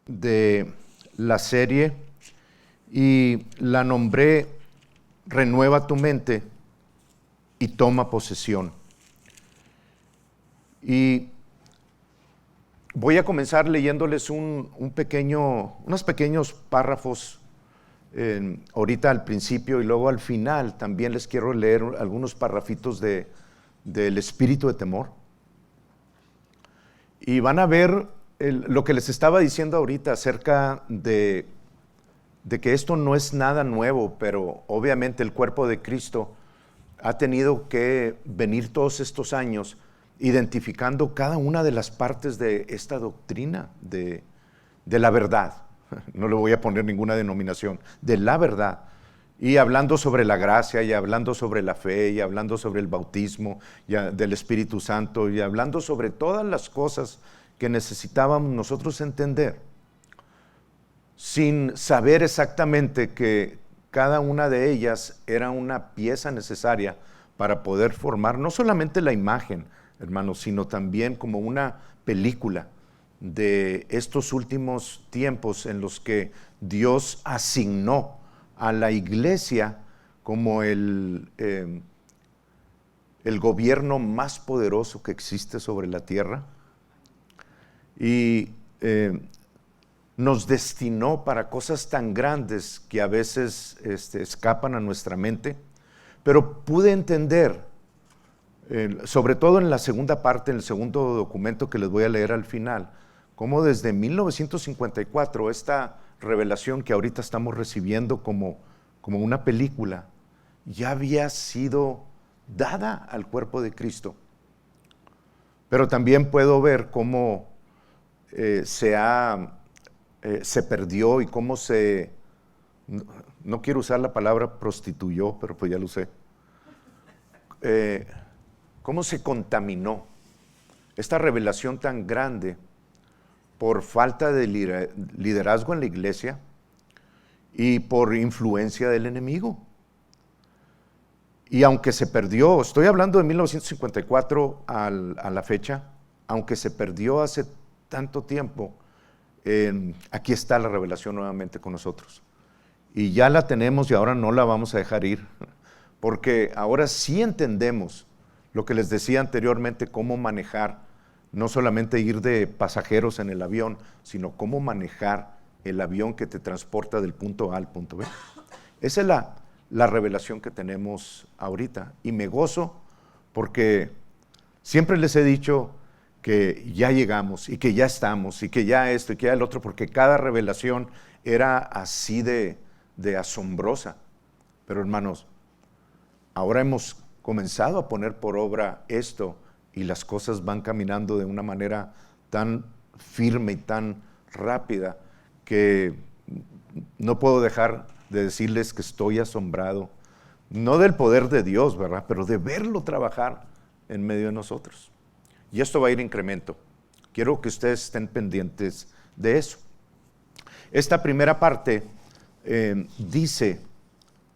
de la serie y la nombré Renueva tu mente y toma posesión. Y voy a comenzar leyéndoles unos pequeños párrafos ahorita al principio, y luego al final también les quiero leer algunos parrafitos del espíritu de temor. Y van a ver lo que les estaba diciendo ahorita acerca de que esto no es nada nuevo, pero obviamente el cuerpo de Cristo ha tenido que venir todos estos años identificando cada una de las partes de esta doctrina de la verdad. No le voy a poner ninguna denominación, de la verdad. Y hablando sobre la gracia, y hablando sobre la fe, y hablando sobre el bautismo del Espíritu Santo, y hablando sobre todas las cosas que necesitábamos nosotros entender, sin saber exactamente que cada una de ellas era una pieza necesaria para poder formar no solamente la imagen, hermanos, sino también como una película de estos últimos tiempos en los que Dios asignó a la iglesia como el gobierno más poderoso que existe sobre la tierra, y nos destinó para cosas tan grandes que a veces escapan a nuestra mente, pero pude entender, sobre todo en la segunda parte, en el segundo documento que les voy a leer al final, cómo desde 1954 esta revelación que ahorita estamos recibiendo como una película ya había sido dada al cuerpo de Cristo. Pero también puedo ver cómo se perdió y cómo no quiero usar la palabra prostituyó, pero pues ya lo usé, cómo se contaminó esta revelación tan grande por falta de liderazgo en la iglesia y por influencia del enemigo. Y aunque se perdió, estoy hablando de 1954 a la fecha, aunque se perdió hace tanto tiempo, aquí está la revelación nuevamente con nosotros. Y ya la tenemos y ahora no la vamos a dejar ir, porque ahora sí entendemos lo que les decía anteriormente, cómo manejar, no solamente ir de pasajeros en el avión, sino cómo manejar el avión que te transporta del punto A al punto B. Esa es la revelación que tenemos ahorita. Y me gozo porque siempre les he dicho que ya llegamos y que ya estamos y que ya esto y que ya el otro, porque cada revelación era así de asombrosa. Pero hermanos, ahora hemos comenzado a poner por obra esto y las cosas van caminando de una manera tan firme y tan rápida que no puedo dejar de decirles que estoy asombrado, no del poder de Dios, ¿verdad?, pero de verlo trabajar en medio de nosotros. Y esto va a ir en incremento. Quiero que ustedes estén pendientes de eso. Esta primera parte dice,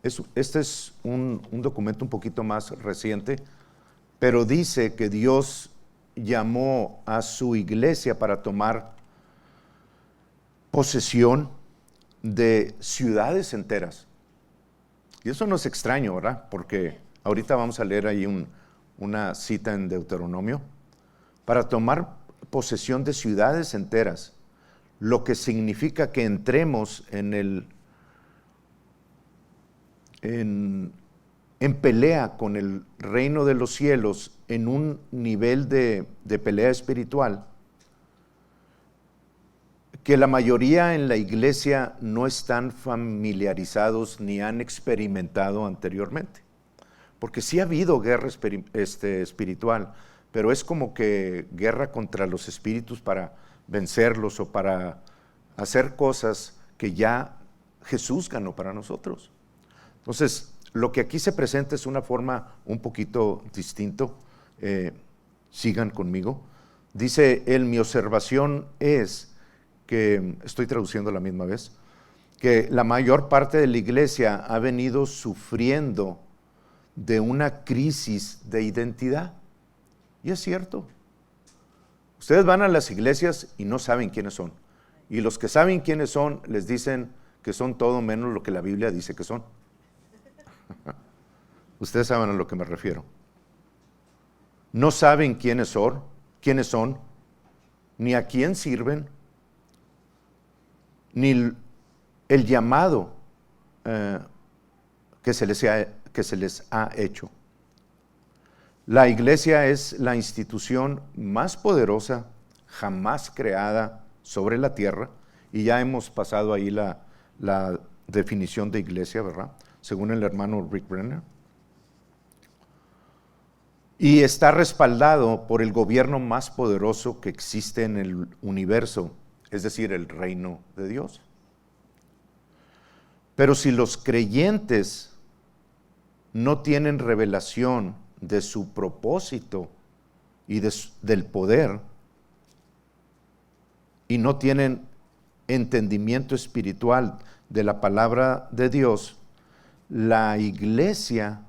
este es un documento un poquito más reciente, pero dice que Dios llamó a su iglesia para tomar posesión de ciudades enteras. Y eso no es extraño, ¿verdad? Porque ahorita vamos a leer ahí una cita en Deuteronomio, para tomar posesión de ciudades enteras, lo que significa que entremos en pelea con el reino de los cielos, en un nivel de pelea espiritual que la mayoría en la iglesia no están familiarizados ni han experimentado anteriormente. Porque sí ha habido guerra espiritual, pero es como que guerra contra los espíritus para vencerlos o para hacer cosas que ya Jesús ganó para nosotros. Entonces, lo que aquí se presenta es una forma un poquito distinto. Sigan conmigo. Dice él, mi observación es que, estoy traduciendo a la misma vez, que la mayor parte de la iglesia ha venido sufriendo de una crisis de identidad. Y es cierto. Ustedes van a las iglesias y no saben quiénes son. Y los que saben quiénes son, les dicen que son todo menos lo que la Biblia dice que son. Ustedes saben a lo que me refiero. No saben quiénes son, ni a quién sirven, ni el llamado que se les ha hecho. La iglesia es la institución más poderosa jamás creada sobre la tierra, y ya hemos pasado ahí la definición de iglesia, ¿verdad? Según el hermano Rick Brenner. Y está respaldado por el gobierno más poderoso que existe en el universo, es decir, el reino de Dios. Pero si los creyentes no tienen revelación de su propósito y del poder, y no tienen entendimiento espiritual de la palabra de Dios, la iglesia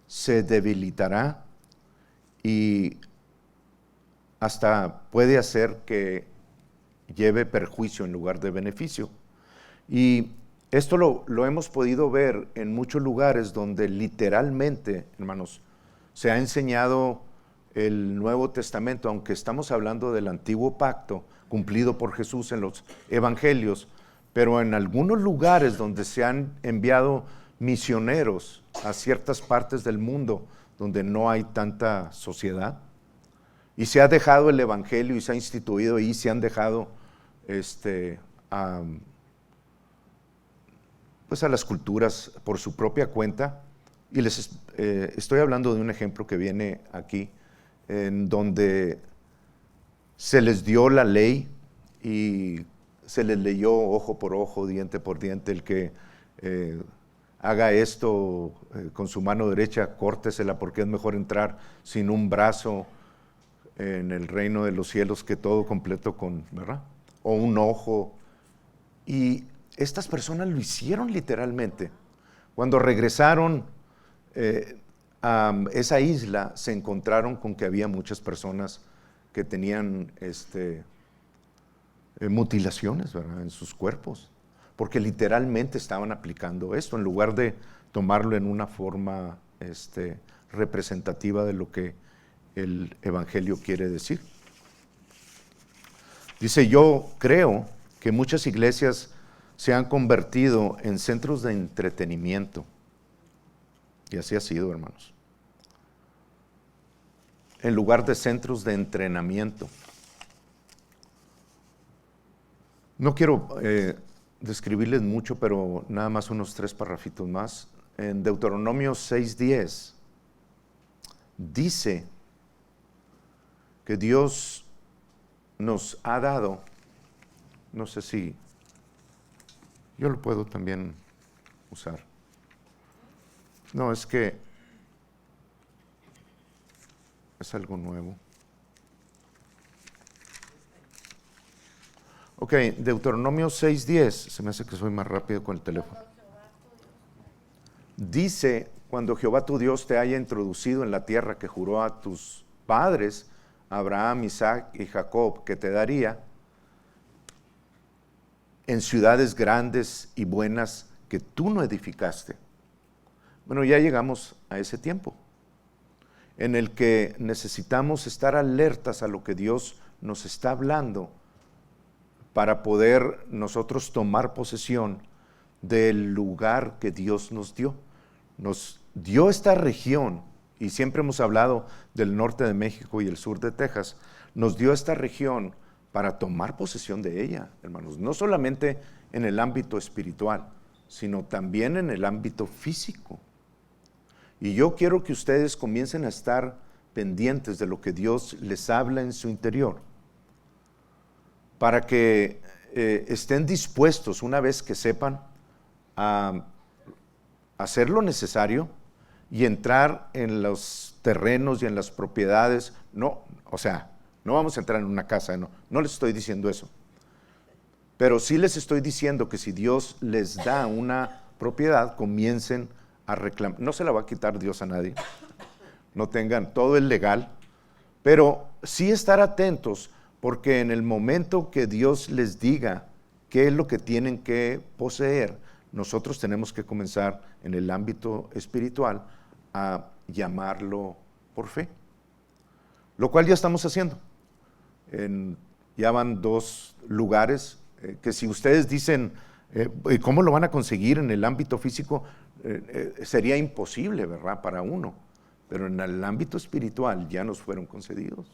se debilitará y hasta puede hacer que lleve perjuicio en lugar de beneficio. Y esto lo hemos podido ver en muchos lugares donde literalmente, hermanos, se ha enseñado el Nuevo Testamento, aunque estamos hablando del Antiguo Pacto, cumplido por Jesús en los Evangelios, pero en algunos lugares donde se han enviado misioneros a ciertas partes del mundo donde no hay tanta sociedad, y se ha dejado el Evangelio y se ha instituido y se han dejado pues a las culturas por su propia cuenta. Y les estoy hablando de un ejemplo que viene aquí, en donde se les dio la ley y se les leyó ojo por ojo, diente por diente, el que haga esto con su mano derecha, córtesela, porque es mejor entrar sin un brazo en el reino de los cielos que todo completo con, ¿verdad? O un ojo. Y estas personas lo hicieron literalmente. Cuando regresaron a esa isla, se encontraron con que había muchas personas que tenían mutilaciones, ¿verdad?, en sus cuerpos, porque literalmente estaban aplicando esto, en lugar de tomarlo en una forma representativa de lo que el Evangelio quiere decir. Dice, yo creo que muchas iglesias se han convertido en centros de entretenimiento, y así ha sido, hermanos, en lugar de centros de entrenamiento. No quiero describirles mucho, pero nada más unos 3 parrafitos más. En Deuteronomio 6:10 dice que Dios nos ha dado, no sé si yo lo puedo también usar. No, es que es algo nuevo. Ok, Deuteronomio 6:10, se me hace que soy más rápido con el teléfono. Dice, cuando Jehová tu Dios te haya introducido en la tierra que juró a tus padres, Abraham, Isaac y Jacob, que te daría, en ciudades grandes y buenas que tú no edificaste. Bueno, ya llegamos a ese tiempo en el que necesitamos estar alertas a lo que Dios nos está hablando para poder nosotros tomar posesión del lugar que Dios nos dio. Nos dio esta región, y siempre hemos hablado del norte de México y el sur de Texas, nos dio esta región para tomar posesión de ella, hermanos, no solamente en el ámbito espiritual, sino también en el ámbito físico. Y yo quiero que ustedes comiencen a estar pendientes de lo que Dios les habla en su interior, para que estén dispuestos, una vez que sepan, a hacer lo necesario y entrar en los terrenos y en las propiedades. No, o sea, no vamos a entrar en una casa, no les estoy diciendo eso. Pero sí les estoy diciendo que si Dios les da una propiedad, comiencen a reclamar. No se la va a quitar Dios a nadie. No tengan, todo es legal. Pero sí estar atentos, porque en el momento que Dios les diga qué es lo que tienen que poseer, nosotros tenemos que comenzar en el ámbito espiritual a llamarlo por fe, lo cual ya estamos haciendo. Ya van 2 lugares que si ustedes dicen, ¿cómo lo van a conseguir en el ámbito físico? Sería imposible, ¿verdad? Para uno, pero en el ámbito espiritual ya nos fueron concedidos.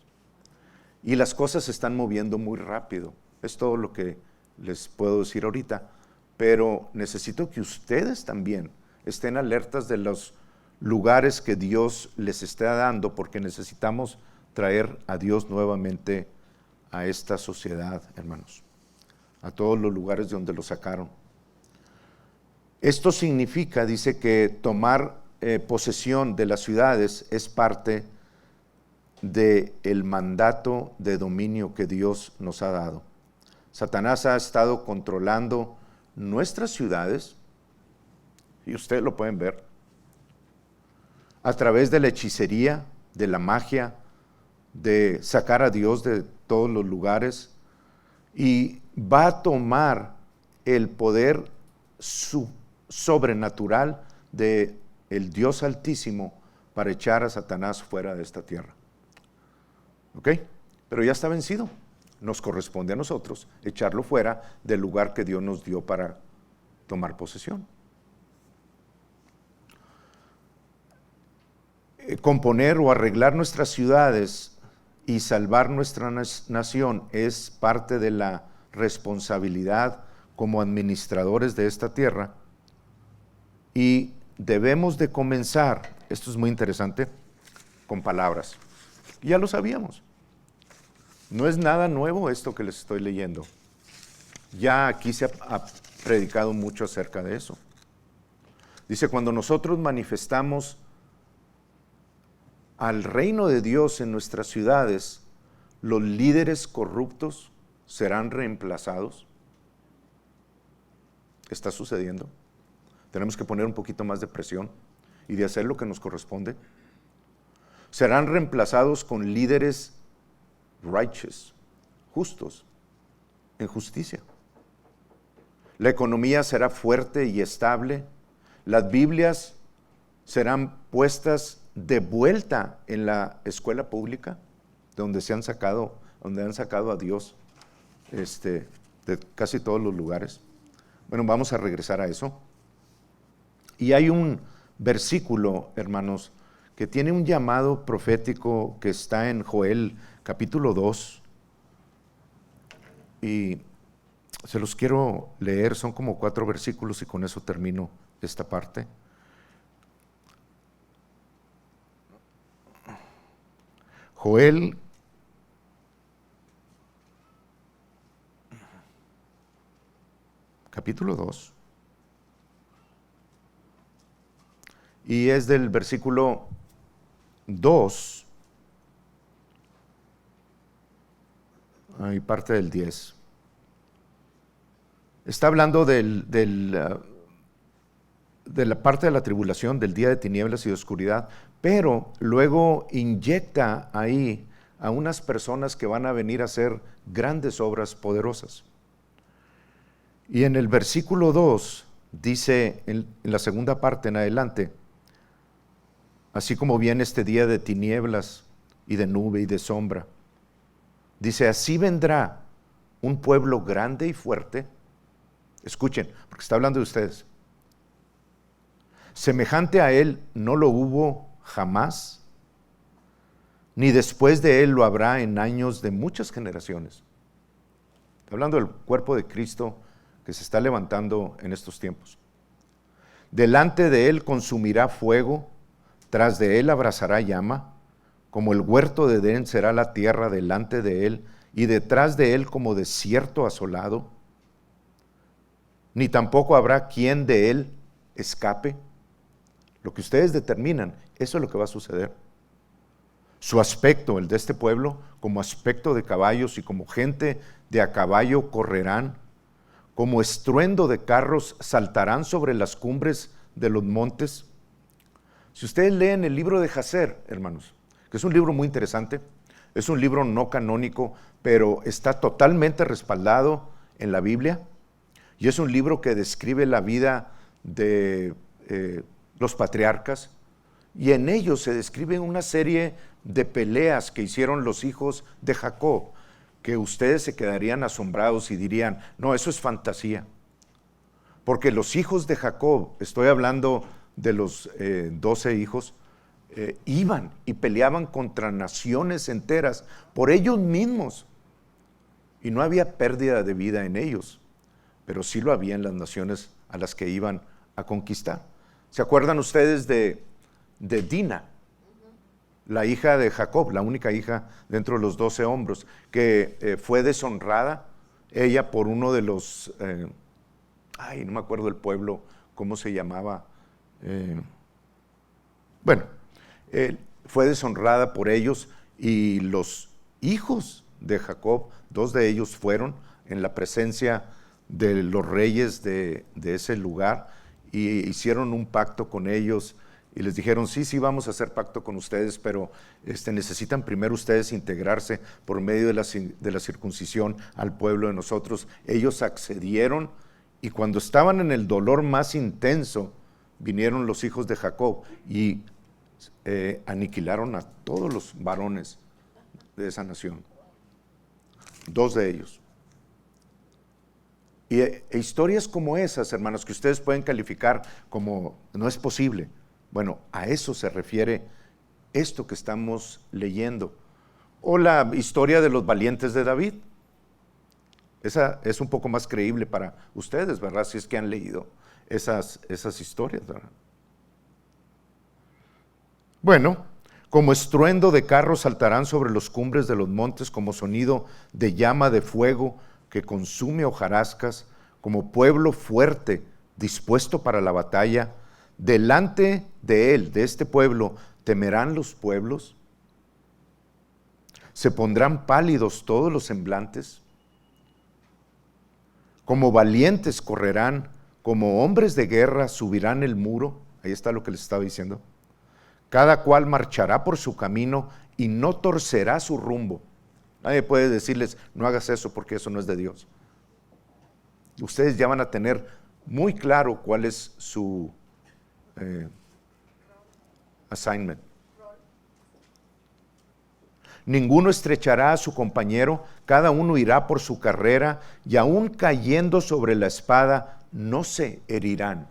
Y las cosas se están moviendo muy rápido. Es todo lo que les puedo decir ahorita. Pero necesito que ustedes también estén alertas de los lugares que Dios les está dando, porque necesitamos traer a Dios nuevamente a esta sociedad, hermanos, a todos los lugares de donde lo sacaron. Esto significa, dice, que tomar posesión de las ciudades es parte del mandato de dominio que Dios nos ha dado. Satanás ha estado controlando nuestras ciudades, y ustedes lo pueden ver, a través de la hechicería, de la magia, de sacar a Dios de todos los lugares, y va a tomar el poder sobrenatural del Dios Altísimo para echar a Satanás fuera de esta tierra. ¿Ok? Pero ya está vencido. Nos corresponde a nosotros echarlo fuera del lugar que Dios nos dio para tomar posesión. Componer o arreglar nuestras ciudades y salvar nuestra nación es parte de la responsabilidad como administradores de esta tierra, y debemos de comenzar, esto es muy interesante, con palabras. Ya lo sabíamos. No es nada nuevo esto que les estoy leyendo. Ya aquí se ha predicado mucho acerca de eso. Dice, cuando nosotros manifestamos al reino de Dios en nuestras ciudades, los líderes corruptos serán reemplazados. ¿Está sucediendo? Tenemos que poner un poquito más de presión y de hacer lo que nos corresponde. Serán reemplazados con líderes righteous, justos, en justicia. La economía será fuerte y estable. Las Biblias serán puestas de vuelta en la escuela pública, donde han sacado a Dios de casi todos los lugares. Bueno, vamos a regresar a eso. Y hay un versículo, hermanos, que tiene un llamado profético que está en Joel capítulo 2, y se los quiero leer, son como 4 versículos y con eso termino esta parte. Joel capítulo 2, y es del versículo 2 y parte del 10. Está hablando de la parte de la tribulación, del día de tinieblas y de oscuridad, pero luego inyecta ahí a unas personas que van a venir a hacer grandes obras poderosas. Y en el versículo 2 dice, en la segunda parte en adelante, así como viene este día de tinieblas y de nube y de sombra, dice, así vendrá un pueblo grande y fuerte. Escuchen, porque está hablando de ustedes. Semejante a él no lo hubo jamás, ni después de él lo habrá en años de muchas generaciones. Está hablando del cuerpo de Cristo que se está levantando en estos tiempos. Delante de él consumirá fuego, tras de él abrazará llama, como el huerto de Edén será la tierra delante de él, y detrás de él como desierto asolado. Ni tampoco habrá quien de él escape. Lo que ustedes determinan, eso es lo que va a suceder. Su aspecto, el de este pueblo, como aspecto de caballos, y como gente de a caballo correrán, como estruendo de carros saltarán sobre las cumbres de los montes. Si ustedes leen el libro de Jacer, hermanos, que es un libro muy interesante, Es un libro no canónico, pero está totalmente respaldado en la Biblia. Y es un libro que describe la vida de los patriarcas. Y en ellos se describe una serie de peleas que hicieron los hijos de Jacob, que ustedes se quedarían asombrados y dirían, no, eso es fantasía. Porque los hijos de Jacob, estoy hablando de los 12 hijos, iban y peleaban contra naciones enteras por ellos mismos. Y no había pérdida de vida en ellos, pero sí lo había en las naciones a las que iban a conquistar. ¿Se acuerdan ustedes de Dina, la hija de Jacob, la única hija dentro de los 12 hombres, que fue deshonrada, ella por uno de los, no me acuerdo el pueblo, cómo se llamaba, fue deshonrada por ellos, y los hijos de Jacob, 2 de ellos fueron en la presencia de los reyes de ese lugar y hicieron un pacto con ellos y les dijeron, sí, vamos a hacer pacto con ustedes, pero necesitan primero ustedes integrarse por medio de la circuncisión al pueblo de nosotros. Ellos accedieron y cuando estaban en el dolor más intenso, vinieron los hijos de Jacob y aniquilaron a todos los varones de esa nación. 2 de ellos. Y historias como esas, hermanos, que ustedes pueden calificar como no es posible. Bueno, a eso se refiere esto que estamos leyendo. O la historia de los valientes de David. Esa es un poco más creíble para ustedes, ¿verdad? Si es que han leído esas historias, ¿verdad? Bueno, como estruendo de carros saltarán sobre los cumbres de los montes, como sonido de llama de fuego que consume hojarascas, como pueblo fuerte dispuesto para la batalla. Delante de él, de este pueblo, temerán los pueblos. Se pondrán pálidos todos los semblantes. Como valientes correrán, como hombres de guerra subirán el muro. Ahí está lo que les estaba diciendo. Cada cual marchará por su camino y no torcerá su rumbo. Nadie puede decirles, no hagas eso porque eso no es de Dios. Ustedes ya van a tener muy claro cuál es su assignment. Ninguno estrechará a su compañero, cada uno irá por su carrera, y aún cayendo sobre la espada, no se herirán.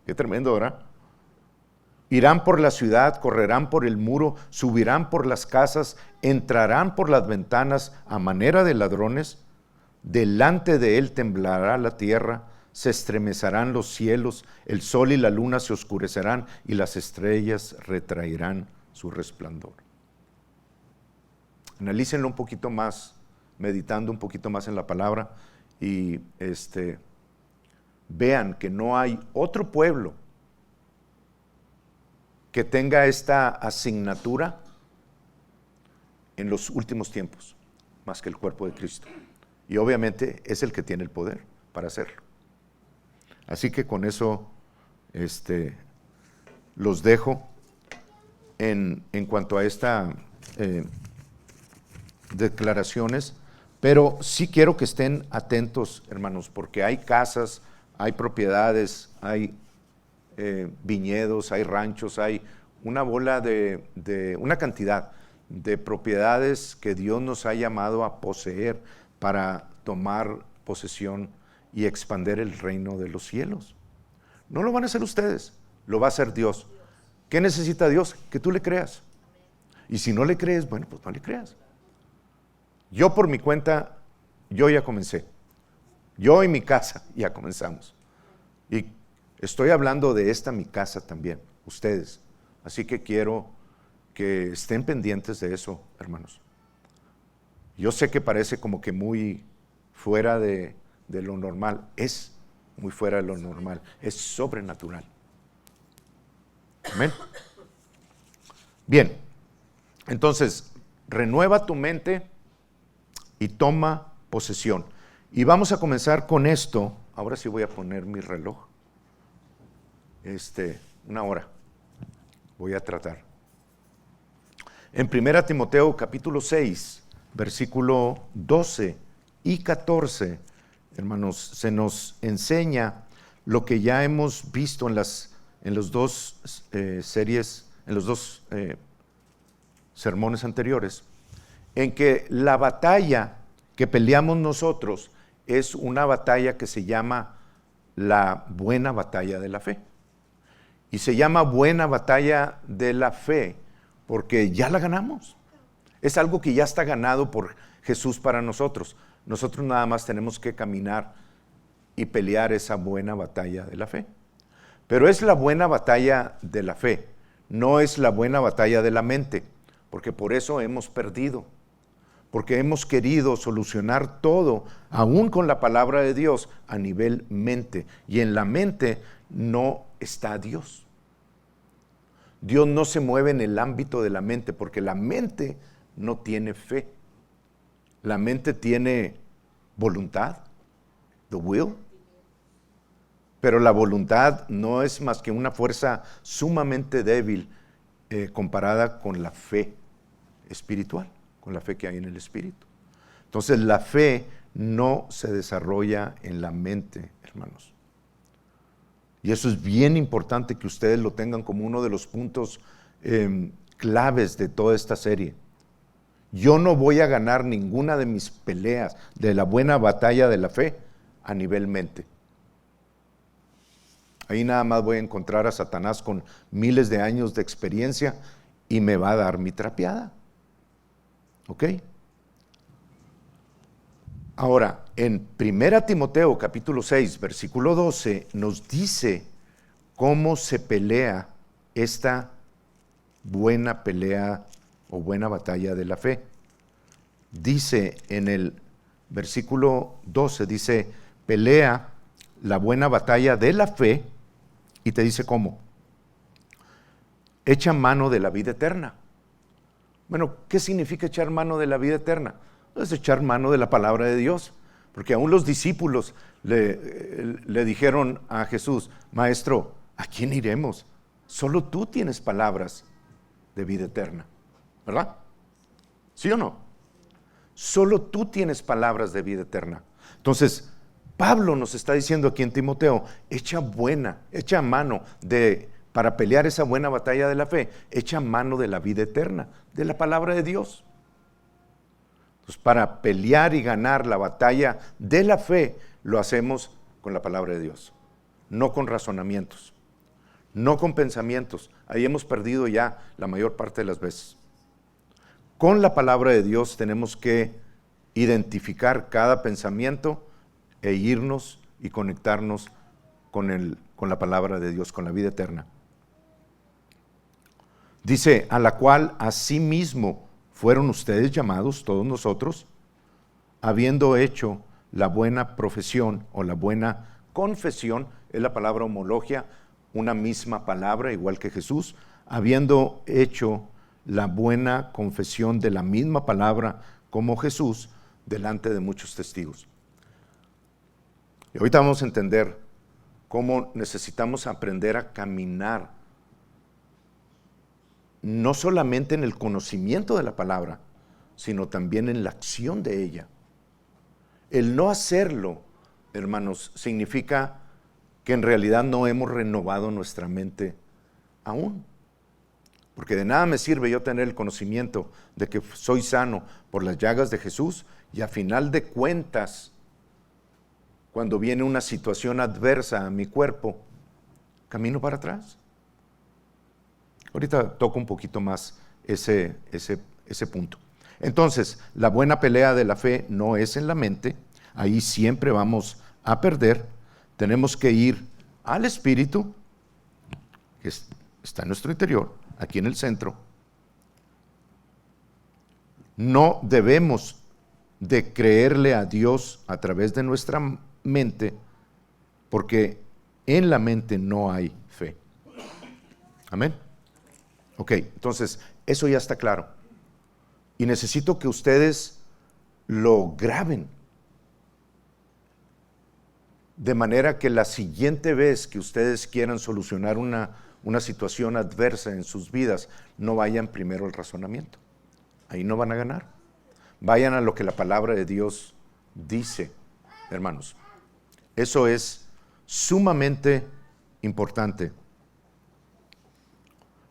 Qué tremendo, ¿verdad? Irán por la ciudad, correrán por el muro, subirán por las casas, entrarán por las ventanas a manera de ladrones. Delante de él temblará la tierra, se estremecerán los cielos, el sol y la luna se oscurecerán y las estrellas retraerán su resplandor. Analícenlo un poquito más, meditando un poquito más en la palabra y vean que no hay otro pueblo que tenga esta asignatura en los últimos tiempos, más que el cuerpo de Cristo. Y obviamente es el que tiene el poder para hacerlo. Así que con eso los dejo en cuanto a estas declaraciones, pero sí quiero que estén atentos, hermanos, porque hay casas, hay propiedades, hay viñedos, hay ranchos, hay una bola una cantidad de propiedades que Dios nos ha llamado a poseer para tomar posesión y expandir el reino de los cielos. No lo van a hacer ustedes, lo va a hacer Dios. ¿Qué necesita Dios? Que tú le creas. Y si no le crees, bueno, pues no le creas. Yo por mi cuenta, yo ya comencé. Yo y mi casa ya comenzamos. Y estoy hablando de mi casa también, ustedes. Así que quiero que estén pendientes de eso, hermanos. Yo sé que parece como que muy fuera de lo normal. Es muy fuera de lo normal. Es sobrenatural. Amén. Bien. Entonces, renueva tu mente y toma posesión. Y vamos a comenzar con esto. Ahora sí voy a poner mi reloj. 1 hora. Voy a tratar. En 1 Timoteo capítulo 6, versículo 12 y 14, hermanos, se nos enseña lo que ya hemos visto en los dos series, en los dos sermones anteriores, en que la batalla que peleamos nosotros es una batalla que se llama la buena batalla de la fe. Y se llama buena batalla de la fe porque ya la ganamos. Es algo que ya está ganado por Jesús para nosotros. Nosotros nada más tenemos que caminar y pelear esa buena batalla de la fe. Pero es la buena batalla de la fe, no es la buena batalla de la mente, porque por eso hemos perdido. Porque hemos querido solucionar todo, aún con la palabra de Dios, a nivel mente. Y en la mente no está Dios. Dios no se mueve en el ámbito de la mente, porque la mente no tiene fe. La mente tiene voluntad, the will. Pero la voluntad no es más que una fuerza sumamente débil comparada con la fe espiritual, con la fe que hay en el Espíritu. Entonces la fe no se desarrolla en la mente, hermanos. Y eso es bien importante que ustedes lo tengan como uno de los puntos claves de toda esta serie. Yo no voy a ganar ninguna de mis peleas de la buena batalla de la fe a nivel mente. Ahí nada más voy a encontrar a Satanás con miles de años de experiencia y me va a dar mi trapeada. ¿Ok? Ahora, en 1 Timoteo capítulo 6, versículo 12, nos dice cómo se pelea esta buena pelea o buena batalla de la fe. Dice en el versículo 12, dice, pelea la buena batalla de la fe, y te dice cómo. Echa mano de la vida eterna. Bueno, ¿qué significa echar mano de la vida eterna? Es echar mano de la palabra de Dios, porque aún los discípulos le dijeron a Jesús, Maestro, ¿a quién iremos? Solo tú tienes palabras de vida eterna, ¿verdad? ¿Sí o no? Solo tú tienes palabras de vida eterna. Entonces, Pablo nos está diciendo aquí en Timoteo, echa mano para pelear esa buena batalla de la fe, echa mano de la vida eterna, de la palabra de Dios. Pues para pelear y ganar la batalla de la fe, lo hacemos con la palabra de Dios, no con razonamientos, no con pensamientos. Ahí hemos perdido ya la mayor parte de las veces. Con la palabra de Dios tenemos que identificar cada pensamiento e irnos y conectarnos con la palabra de Dios, con la vida eterna. Dice, a la cual asimismo fueron ustedes llamados, todos nosotros, habiendo hecho la buena profesión o la buena confesión, es la palabra homologia, una misma palabra, igual que Jesús, habiendo hecho la buena confesión de la misma palabra como Jesús, delante de muchos testigos. Y ahorita vamos a entender cómo necesitamos aprender a caminar, no solamente en el conocimiento de la palabra, sino también en la acción de ella. El no hacerlo, hermanos, significa que en realidad no hemos renovado nuestra mente aún. Porque de nada me sirve yo tener el conocimiento de que soy sano por las llagas de Jesús y a final de cuentas, cuando viene una situación adversa a mi cuerpo, camino para atrás. Ahorita toco un poquito más ese punto. Entonces, la buena pelea de la fe no es en la mente, ahí siempre vamos a perder. Tenemos que ir al Espíritu, que está en nuestro interior, aquí en el centro. No debemos de creerle a Dios a través de nuestra mente, porque en la mente no hay fe. Amén. Ok, entonces, eso ya está claro. Y necesito que ustedes lo graben, de manera que la siguiente vez que ustedes quieran solucionar una situación adversa en sus vidas, no vayan primero al razonamiento. ahí no van a ganar. Vayan a lo que la palabra de Dios dice, hermanos. Eso es sumamente importante.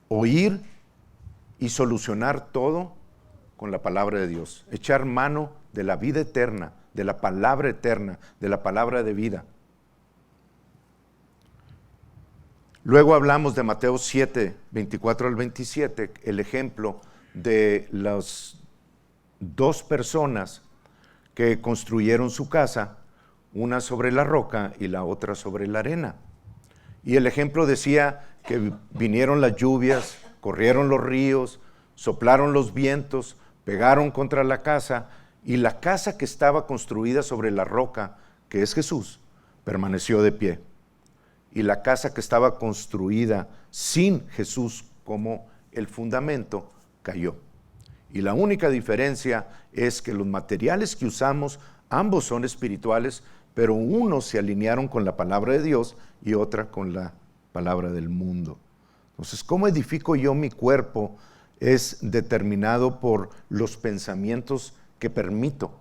Oír y solucionar todo con la palabra de Dios. Echar mano de la vida eterna, de la palabra eterna, de la palabra de vida. Luego hablamos de Mateo 7, 24 al 27, el ejemplo de las dos personas que construyeron su casa, una sobre la roca y la otra sobre la arena. Y el ejemplo decía que vinieron las lluvias, corrieron los ríos, soplaron los vientos, pegaron contra la casa, y la casa que estaba construida sobre la roca, que es Jesús, permaneció de pie. Y la casa que estaba construida sin Jesús como el fundamento, cayó. Y la única diferencia es que los materiales que usamos, ambos son espirituales, pero unos se alinearon con la palabra de Dios y otra con la palabra del mundo. Entonces, ¿cómo edifico yo mi cuerpo? Es determinado por los pensamientos que permito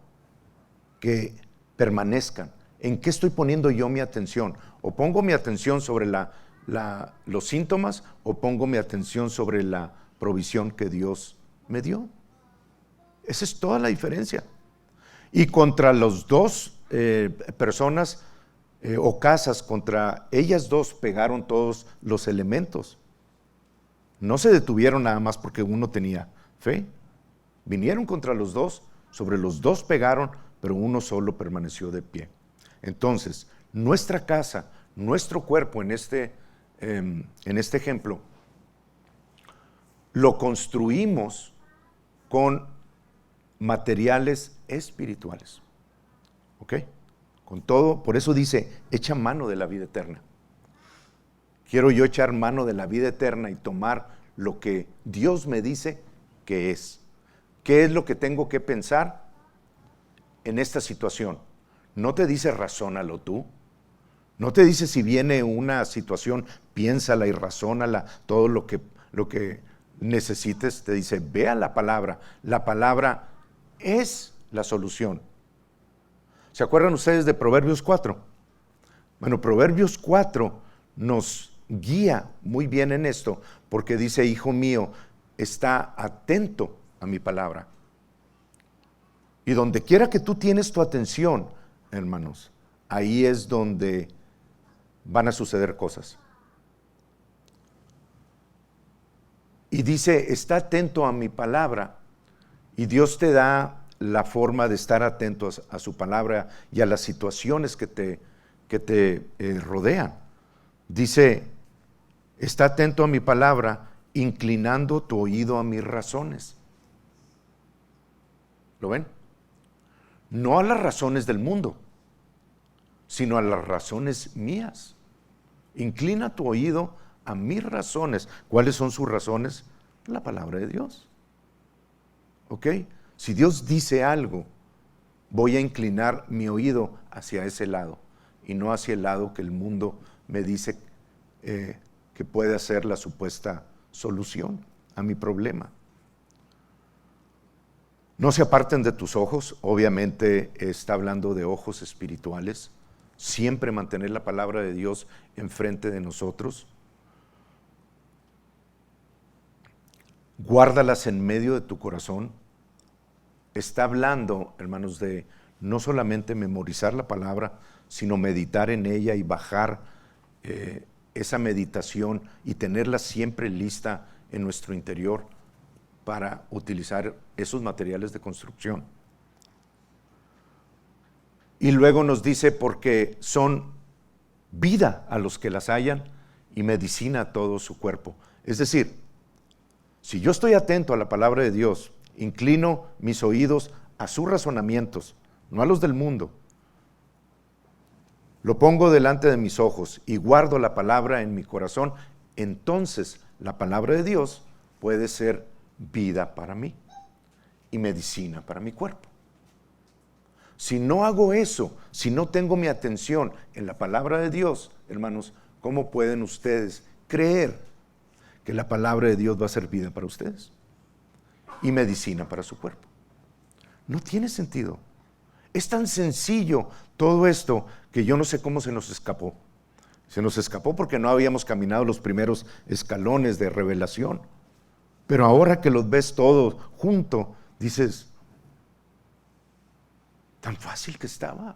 que permanezcan. ¿En qué estoy poniendo yo mi atención? O pongo mi atención sobre los síntomas, o pongo mi atención sobre la provisión que Dios me dio. Esa es toda la diferencia. Y contra los dos personas o casas, contra ellas dos pegaron todos los elementos. No se detuvieron nada más porque uno tenía fe. Vinieron contra los dos, sobre los dos pegaron, pero uno solo permaneció de pie. Entonces, nuestra casa, nuestro cuerpo en este ejemplo, lo construimos con materiales espirituales. ¿Ok? Con todo, por eso dice, echa mano de la vida eterna. Quiero yo echar mano de la vida eterna y tomar lo que Dios me dice que es. ¿Qué es lo que tengo que pensar en esta situación? No te dice razónalo tú. No te dice si viene una situación, piénsala y razónala, todo lo que necesites. Te dice, ve a la palabra. La palabra es la solución. ¿Se acuerdan ustedes de Proverbios 4? Bueno, Proverbios 4 nos guía muy bien en esto, porque dice, hijo mío, está atento a mi palabra. Y donde quiera que tú tienes tu atención, hermanos, ahí es donde van a suceder cosas. Y dice, está atento a mi palabra, y Dios te da la forma de estar atentos a su palabra y a las situaciones que te rodean. Dice, está atento a mi palabra, inclinando tu oído a mis razones. ¿Lo ven? No a las razones del mundo, sino a las razones mías. Inclina tu oído a mis razones. ¿Cuáles son sus razones? La palabra de Dios. ¿Ok? Si Dios dice algo, voy a inclinar mi oído hacia ese lado y no hacia el lado que el mundo me dice que puede ser la supuesta solución a mi problema. No se aparten de tus ojos, obviamente está hablando de ojos espirituales. Siempre mantener la palabra de Dios enfrente de nosotros. Guárdalas en medio de tu corazón. Está hablando, hermanos, de no solamente memorizar la palabra, sino meditar en ella y bajar esa meditación y tenerla siempre lista en nuestro interior para utilizar esos materiales de construcción. Y luego nos dice, porque son vida a los que las hallan y medicina a todo su cuerpo. Es decir, si yo estoy atento a la palabra de Dios, inclino mis oídos a sus razonamientos, no a los del mundo, lo pongo delante de mis ojos y guardo la palabra en mi corazón, entonces la palabra de Dios puede ser vida para mí y medicina para mi cuerpo. Si no hago eso, si no tengo mi atención en la palabra de Dios, hermanos, ¿cómo pueden ustedes creer que la palabra de Dios va a ser vida para ustedes? y medicina para su cuerpo. No tiene sentido. Es tan sencillo todo esto que yo no sé cómo se nos escapó. Se nos escapó porque no habíamos caminado los primeros escalones de revelación. Pero ahora que los ves todos juntos, dices, tan fácil que estaba.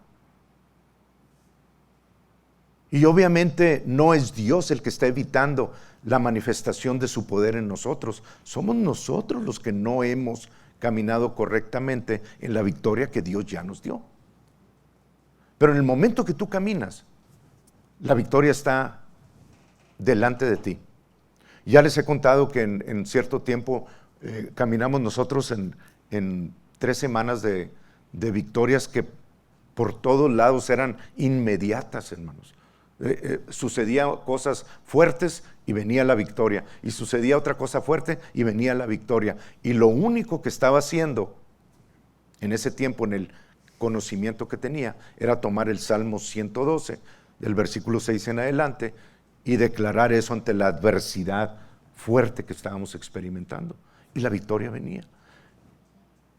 Y obviamente no es Dios el que está evitando la manifestación de su poder en nosotros. Somos nosotros los que no hemos caminado correctamente en la victoria que Dios ya nos dio. Pero en el momento que tú caminas, la victoria está delante de ti. Ya les he contado que en cierto tiempo caminamos nosotros en 3 semanas de victorias que por todos lados eran inmediatas, hermanos. Sucedían cosas fuertes y venía la victoria, y sucedía otra cosa fuerte y venía la victoria. Y lo único que estaba haciendo en ese tiempo, en el conocimiento que tenía, era tomar el Salmo 112, del versículo 6 en adelante, y declarar eso ante la adversidad fuerte que estábamos experimentando. Y la victoria venía.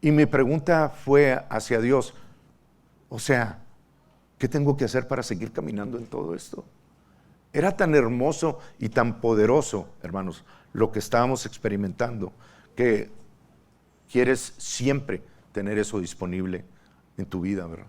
Y mi pregunta fue hacia Dios, o sea, ¿qué tengo que hacer para seguir caminando en todo esto? Era tan hermoso y tan poderoso, hermanos, lo que estábamos experimentando, que quieres siempre tener eso disponible en tu vida, ¿verdad?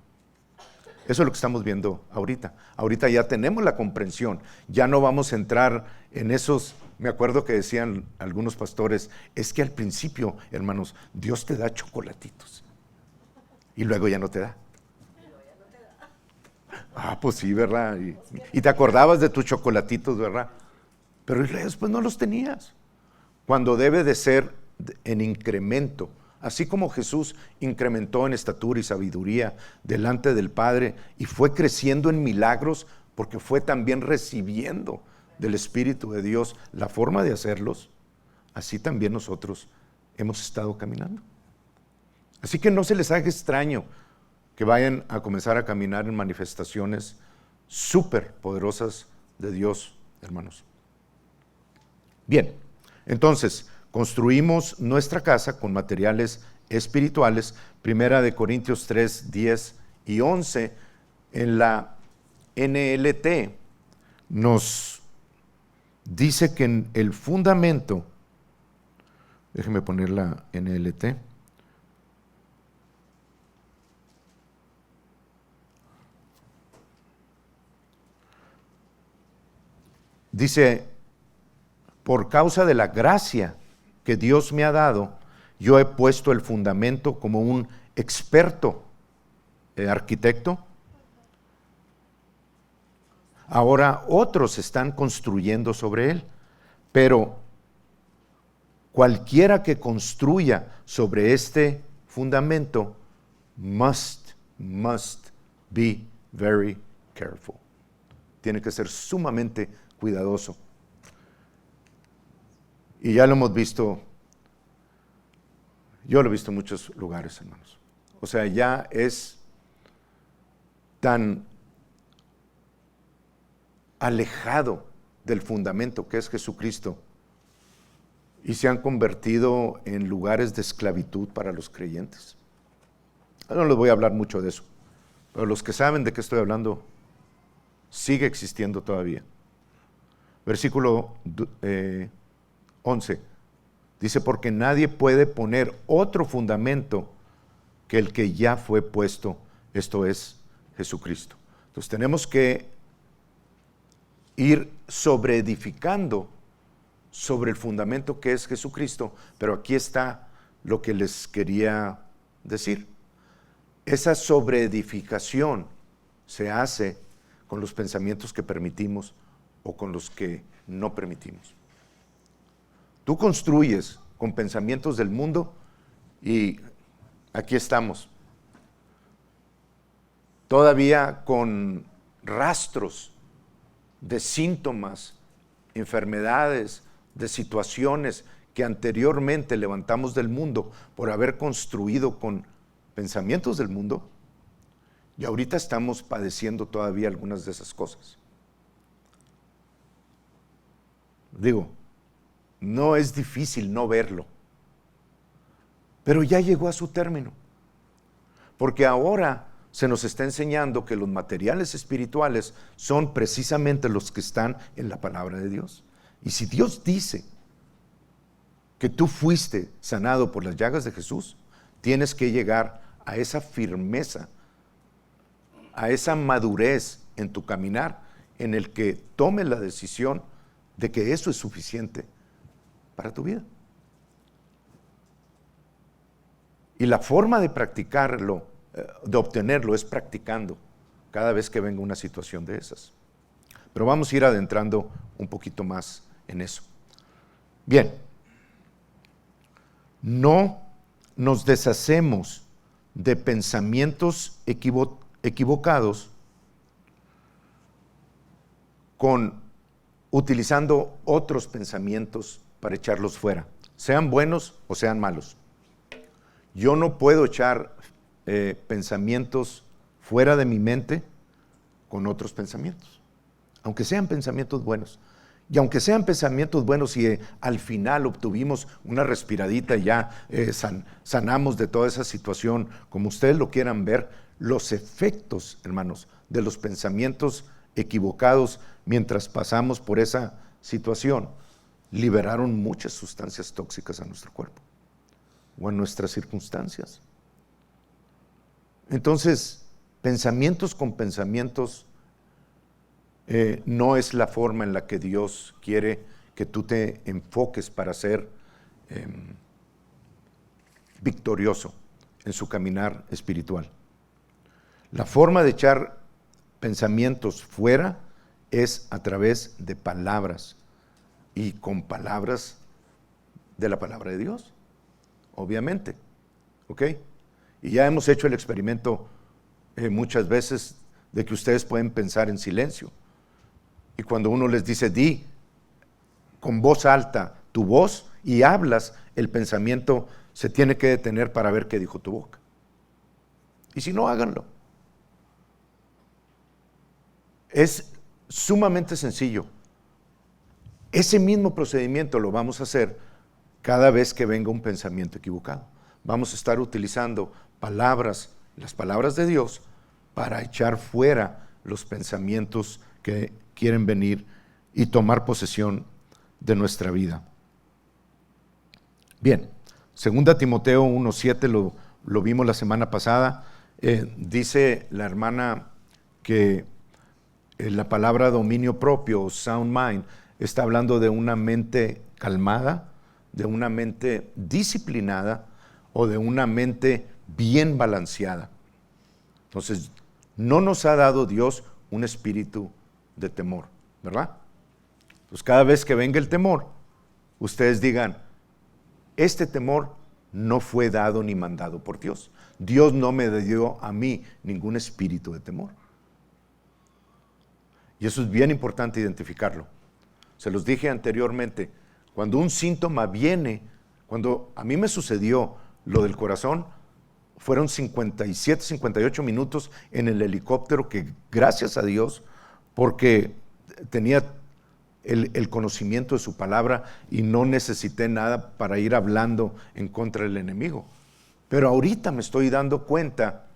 Eso es lo que estamos viendo ahorita. Ahorita ya tenemos la comprensión, ya no vamos a entrar en esos. Me acuerdo que decían algunos pastores, es que al principio, hermanos, Dios te da chocolatitos y luego ya no te da. Pues sí, ¿verdad? Y te acordabas de tus chocolatitos, ¿verdad? Pero después no los tenías. Cuando debe de ser en incremento. Así como Jesús incrementó en estatura y sabiduría delante del Padre y fue creciendo en milagros porque fue también recibiendo del Espíritu de Dios la forma de hacerlos, así también nosotros hemos estado caminando. Así que no se les haga extraño que vayan a comenzar a caminar en manifestaciones súper poderosas de Dios, hermanos. Bien, entonces, construimos nuestra casa con materiales espirituales. Primera de Corintios 3, 10 y 11, en la NLT, nos dice que en el fundamento, déjeme poner la NLT, dice, por causa de la gracia que Dios me ha dado, yo he puesto el fundamento como un experto arquitecto. Ahora otros están construyendo sobre él, pero cualquiera que construya sobre este fundamento must be very careful. Tiene que ser sumamente cuidadoso. Y ya lo hemos visto, yo lo he visto en muchos lugares, hermanos. O sea, ya es tan alejado del fundamento que es Jesucristo y se han convertido en lugares de esclavitud para los creyentes. No les voy a hablar mucho de eso, pero los que saben de qué estoy hablando, sigue existiendo todavía. Versículo 11, dice, porque nadie puede poner otro fundamento que el que ya fue puesto, esto es Jesucristo. Entonces tenemos que ir sobreedificando sobre el fundamento que es Jesucristo, pero aquí está lo que les quería decir. Esa sobreedificación se hace con los pensamientos que permitimos o con los que no permitimos. Tú construyes con pensamientos del mundo y aquí estamos, todavía con rastros de síntomas, enfermedades, de situaciones que anteriormente levantamos del mundo por haber construido con pensamientos del mundo, y ahorita estamos padeciendo todavía algunas de esas cosas. Digo, no es difícil no verlo, pero ya llegó a su término. Porque ahora se nos está enseñando que los materiales espirituales son precisamente los que están en la palabra de Dios. Y si Dios dice que tú fuiste sanado por las llagas de Jesús, tienes que llegar a esa firmeza, a esa madurez en tu caminar, en el que tomes la decisión de que eso es suficiente para tu vida. Y la forma de practicarlo, de obtenerlo, es practicando cada vez que venga una situación de esas. Pero vamos a ir adentrando un poquito más en eso. Bien, no nos deshacemos de pensamientos equivocados utilizando otros pensamientos para echarlos fuera, sean buenos o sean malos. Yo no puedo echar pensamientos fuera de mi mente con otros pensamientos, aunque sean pensamientos buenos. Y aunque sean pensamientos buenos y al final obtuvimos una respiradita y ya sanamos de toda esa situación, como ustedes lo quieran ver, los efectos, hermanos, de los pensamientos equivocados mientras pasamos por esa situación, liberaron muchas sustancias tóxicas a nuestro cuerpo o a nuestras circunstancias. Entonces, pensamientos con pensamientos no es la forma en la que Dios quiere que tú te enfoques para ser victorioso en su caminar espiritual. La forma de echar pensamientos fuera es a través de palabras y con palabras de la palabra de Dios, obviamente, ¿ok? Y ya hemos hecho el experimento muchas veces de que ustedes pueden pensar en silencio. Y cuando uno les dice, di con voz alta tu voz y hablas, el pensamiento se tiene que detener para ver qué dijo tu boca. Y si no, háganlo. Es sumamente sencillo. Ese mismo procedimiento lo vamos a hacer cada vez que venga un pensamiento equivocado. Vamos a estar utilizando palabras, las palabras de Dios, para echar fuera los pensamientos que quieren venir y tomar posesión de nuestra vida. Bien, 2 Timoteo 1:7 lo vimos la semana pasada. Dice la hermana que la palabra dominio propio, sound mind, está hablando de una mente calmada, de una mente disciplinada o de una mente bien balanceada. Entonces, no nos ha dado Dios un espíritu de temor, ¿verdad? Pues cada vez que venga el temor, ustedes digan, este temor no fue dado ni mandado por Dios. Dios no me dio a mí ningún espíritu de temor. Y eso es bien importante identificarlo. Se los dije anteriormente, cuando un síntoma viene, cuando a mí me sucedió lo del corazón, fueron 57, 58 minutos en el helicóptero que, gracias a Dios, porque tenía el conocimiento de su palabra y no necesité nada para ir hablando en contra del enemigo. Pero ahorita me estoy dando cuenta,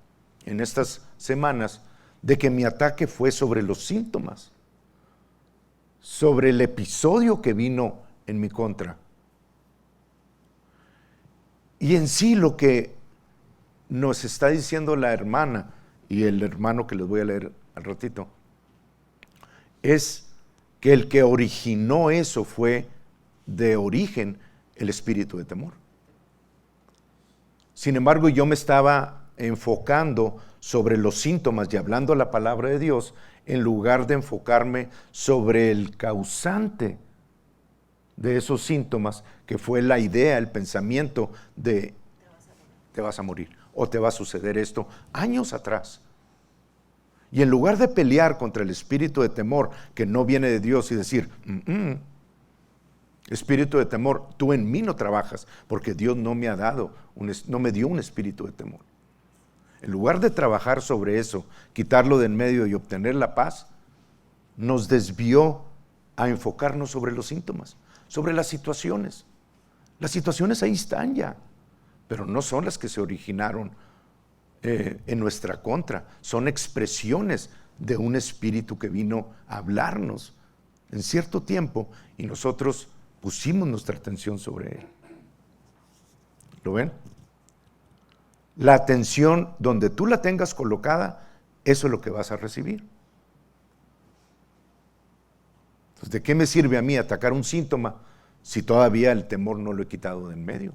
en estas semanas, de que mi ataque fue sobre los síntomas, sobre el episodio que vino en mi contra. Y en sí lo que nos está diciendo la hermana y el hermano que les voy a leer al ratito, es que el que originó eso fue de origen el espíritu de temor. Sin embargo, yo me estaba enfocando sobre los síntomas y hablando la palabra de Dios en lugar de enfocarme sobre el causante de esos síntomas, que fue la idea, el pensamiento de te vas a morir o te va a suceder esto años atrás. Y en lugar de pelear contra el espíritu de temor que no viene de Dios y decir, espíritu de temor, tú en mí no trabajas, porque Dios no me ha dado, no me dio un espíritu de temor. En lugar de trabajar sobre eso, quitarlo de en medio y obtener la paz, nos desvió a enfocarnos sobre los síntomas, sobre las situaciones. Las situaciones ahí están ya. pero no son las que se originaron en nuestra contra. Son expresiones de un espíritu que vino a hablarnos en cierto tiempo y nosotros pusimos nuestra atención sobre él. ¿Lo ven? La atención donde tú la tengas colocada, eso es lo que vas a recibir. Entonces, ¿de qué me sirve a mí atacar un síntoma si todavía el temor no lo he quitado de en medio?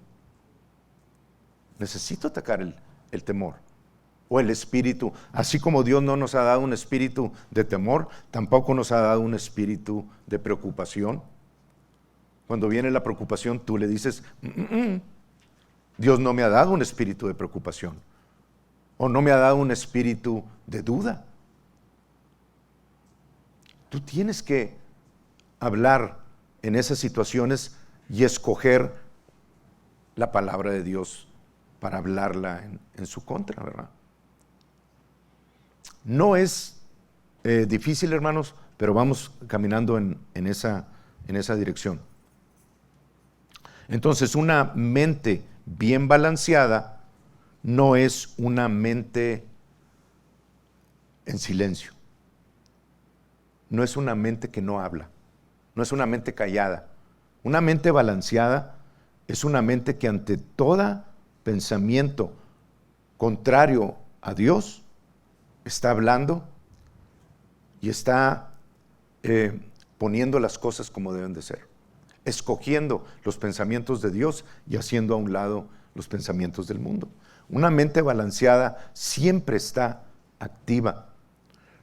Necesito atacar el temor o el espíritu. Así como Dios no nos ha dado un espíritu de temor, tampoco nos ha dado un espíritu de preocupación. Cuando viene la preocupación, tú le dices, Dios no me ha dado un espíritu de preocupación o no me ha dado un espíritu de duda. Tú tienes que hablar en esas situaciones y escoger la palabra de Dios para hablarla en su contra, ¿verdad? No es difícil, hermanos, pero vamos caminando en esa dirección. Entonces, una mente bien balanceada no es una mente en silencio. No es una mente que no habla. No es una mente callada. Una mente balanceada es una mente que ante todo pensamiento contrario a Dios está hablando y está poniendo las cosas como deben de ser, escogiendo los pensamientos de Dios y haciendo a un lado los pensamientos del mundo. Una mente balanceada siempre está activa,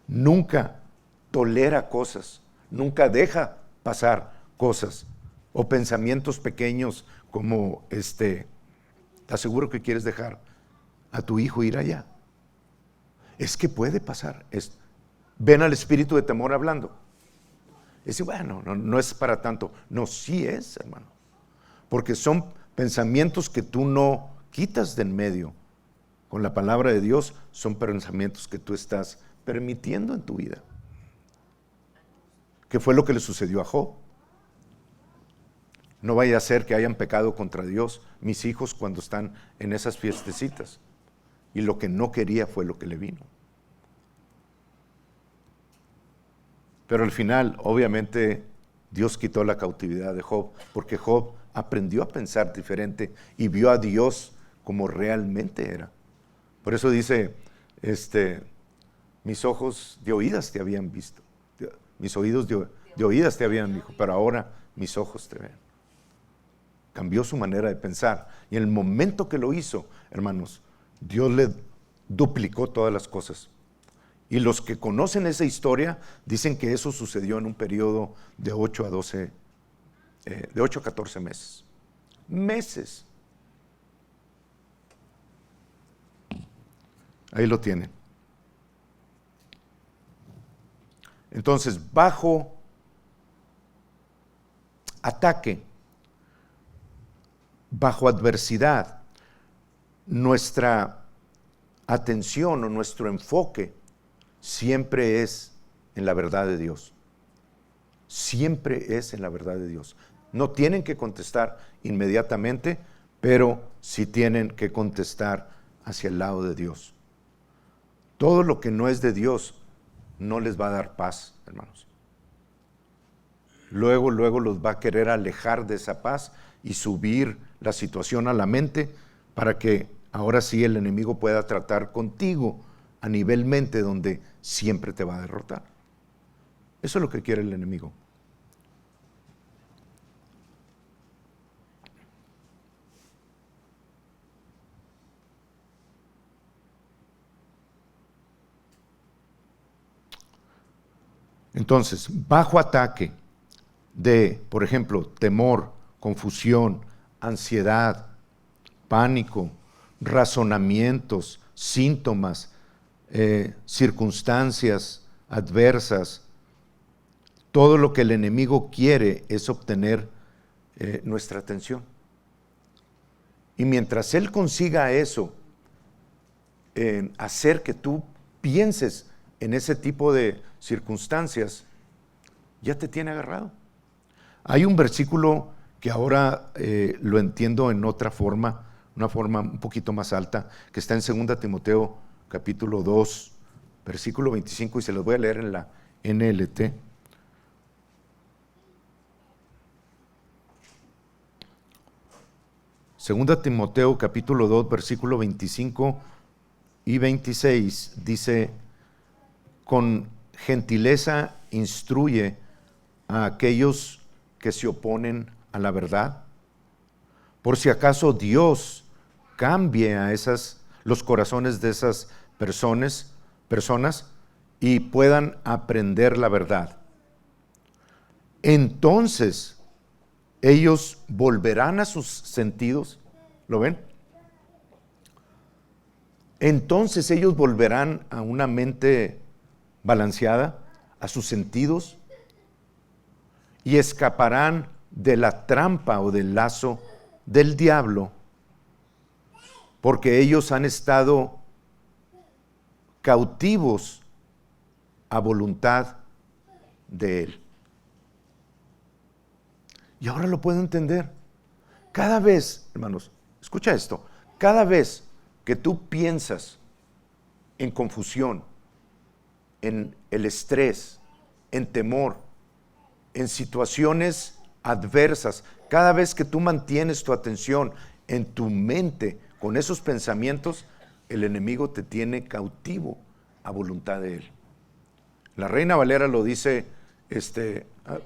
nunca tolera cosas, nunca deja pasar cosas o pensamientos pequeños como ¿estás seguro que quieres dejar a tu hijo ir allá? Es que puede pasar. Ven al espíritu de temor hablando. Dice, bueno, no es para tanto. No, sí es, hermano. Porque son pensamientos que tú no quitas de en medio. Con la palabra de Dios son pensamientos que tú estás permitiendo en tu vida. ¿Qué fue lo que le sucedió a Job? No vaya a ser que hayan pecado contra Dios mis hijos cuando están en esas fiestecitas. Y lo que no quería fue lo que le vino. Pero al final, obviamente, Dios quitó la cautividad de Job, porque Job aprendió a pensar diferente y vio a Dios como realmente era. Por eso dice, mis ojos de oídas te habían visto, mis oídos de oídas te habían visto, pero ahora mis ojos te ven. Cambió su manera de pensar. Y en el momento que lo hizo, hermanos, Dios le duplicó todas las cosas. Y los que conocen esa historia dicen que eso sucedió en un periodo de 8 a 14 meses. Meses. Ahí lo tienen. Entonces, bajo ataque, bajo adversidad, nuestra atención o nuestro enfoque siempre es en la verdad de Dios. Siempre es en la verdad de Dios. No tienen que contestar inmediatamente, pero sí tienen que contestar hacia el lado de Dios. Todo lo que no es de Dios no les va a dar paz, hermanos. Luego los va a querer alejar de esa paz y subir la situación a la mente para que ahora sí el enemigo pueda tratar contigo a nivel mente donde siempre te va a derrotar. Eso es lo que quiere el enemigo. Entonces, bajo ataque de, por ejemplo, temor, confusión, ansiedad, pánico, razonamientos, síntomas, circunstancias adversas, todo lo que el enemigo quiere es obtener nuestra atención. Y mientras él consiga eso, hacer que tú pienses en ese tipo de circunstancias, ya te tiene agarrado. Hay un versículo que ahora lo entiendo en otra forma, una forma un poquito más alta, que está en 2 Timoteo capítulo 2, versículo 25, y se los voy a leer en la NLT. Segunda Timoteo capítulo 2, versículo 25 y 26 dice: con gentileza instruye a aquellos que se oponen a la verdad, por si acaso Dios cambie a los corazones de esas personas y puedan aprender la verdad. Entonces ellos volverán a sus sentidos. ¿Lo ven? Entonces ellos volverán a una mente balanceada, a sus sentidos, y escaparán de la trampa o del lazo del diablo, porque ellos han estado cautivos a voluntad de Él. Y ahora lo puedo entender. Cada vez, hermanos, escucha esto, cada vez que tú piensas en confusión, en el estrés, en temor, en situaciones adversas, cada vez que tú mantienes tu atención en tu mente con esos pensamientos, el enemigo te tiene cautivo a voluntad de Él. La Reina Valera lo dice,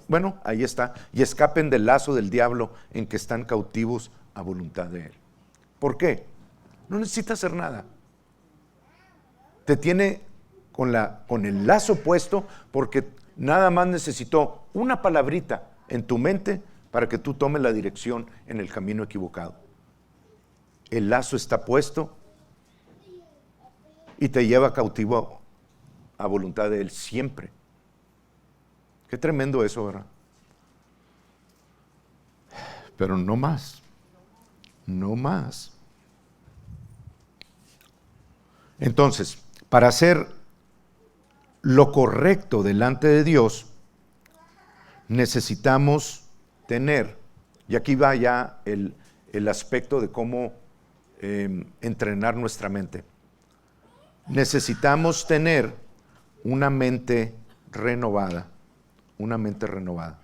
bueno, ahí está, y escapen del lazo del diablo en que están cautivos a voluntad de Él. ¿Por qué? No necesita hacer nada. Te tiene con el lazo puesto, porque nada más necesitó una palabrita en tu mente para que tú tomes la dirección en el camino equivocado. El lazo está puesto y te lleva cautivo a voluntad de Él siempre. Qué tremendo eso, ¿verdad? Pero no más. No más. Entonces, para hacer lo correcto delante de Dios, necesitamos tener, y aquí va ya el aspecto de cómo entrenar nuestra mente. Necesitamos tener una mente renovada, una mente renovada.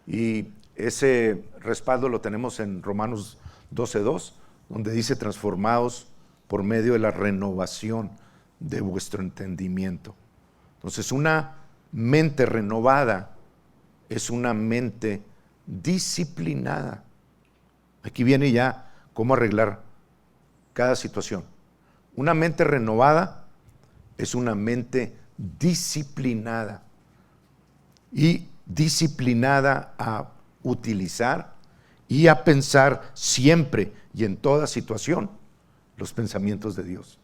Y ese respaldo lo tenemos en Romanos 12:2, donde dice: transformados por medio de la renovación de vuestro entendimiento. Entonces, una mente renovada es una mente disciplinada. Aquí viene ya cómo arreglar cada situación. Una mente renovada es una mente disciplinada. Y disciplinada a utilizar y a pensar siempre y en toda situación los pensamientos de Dios.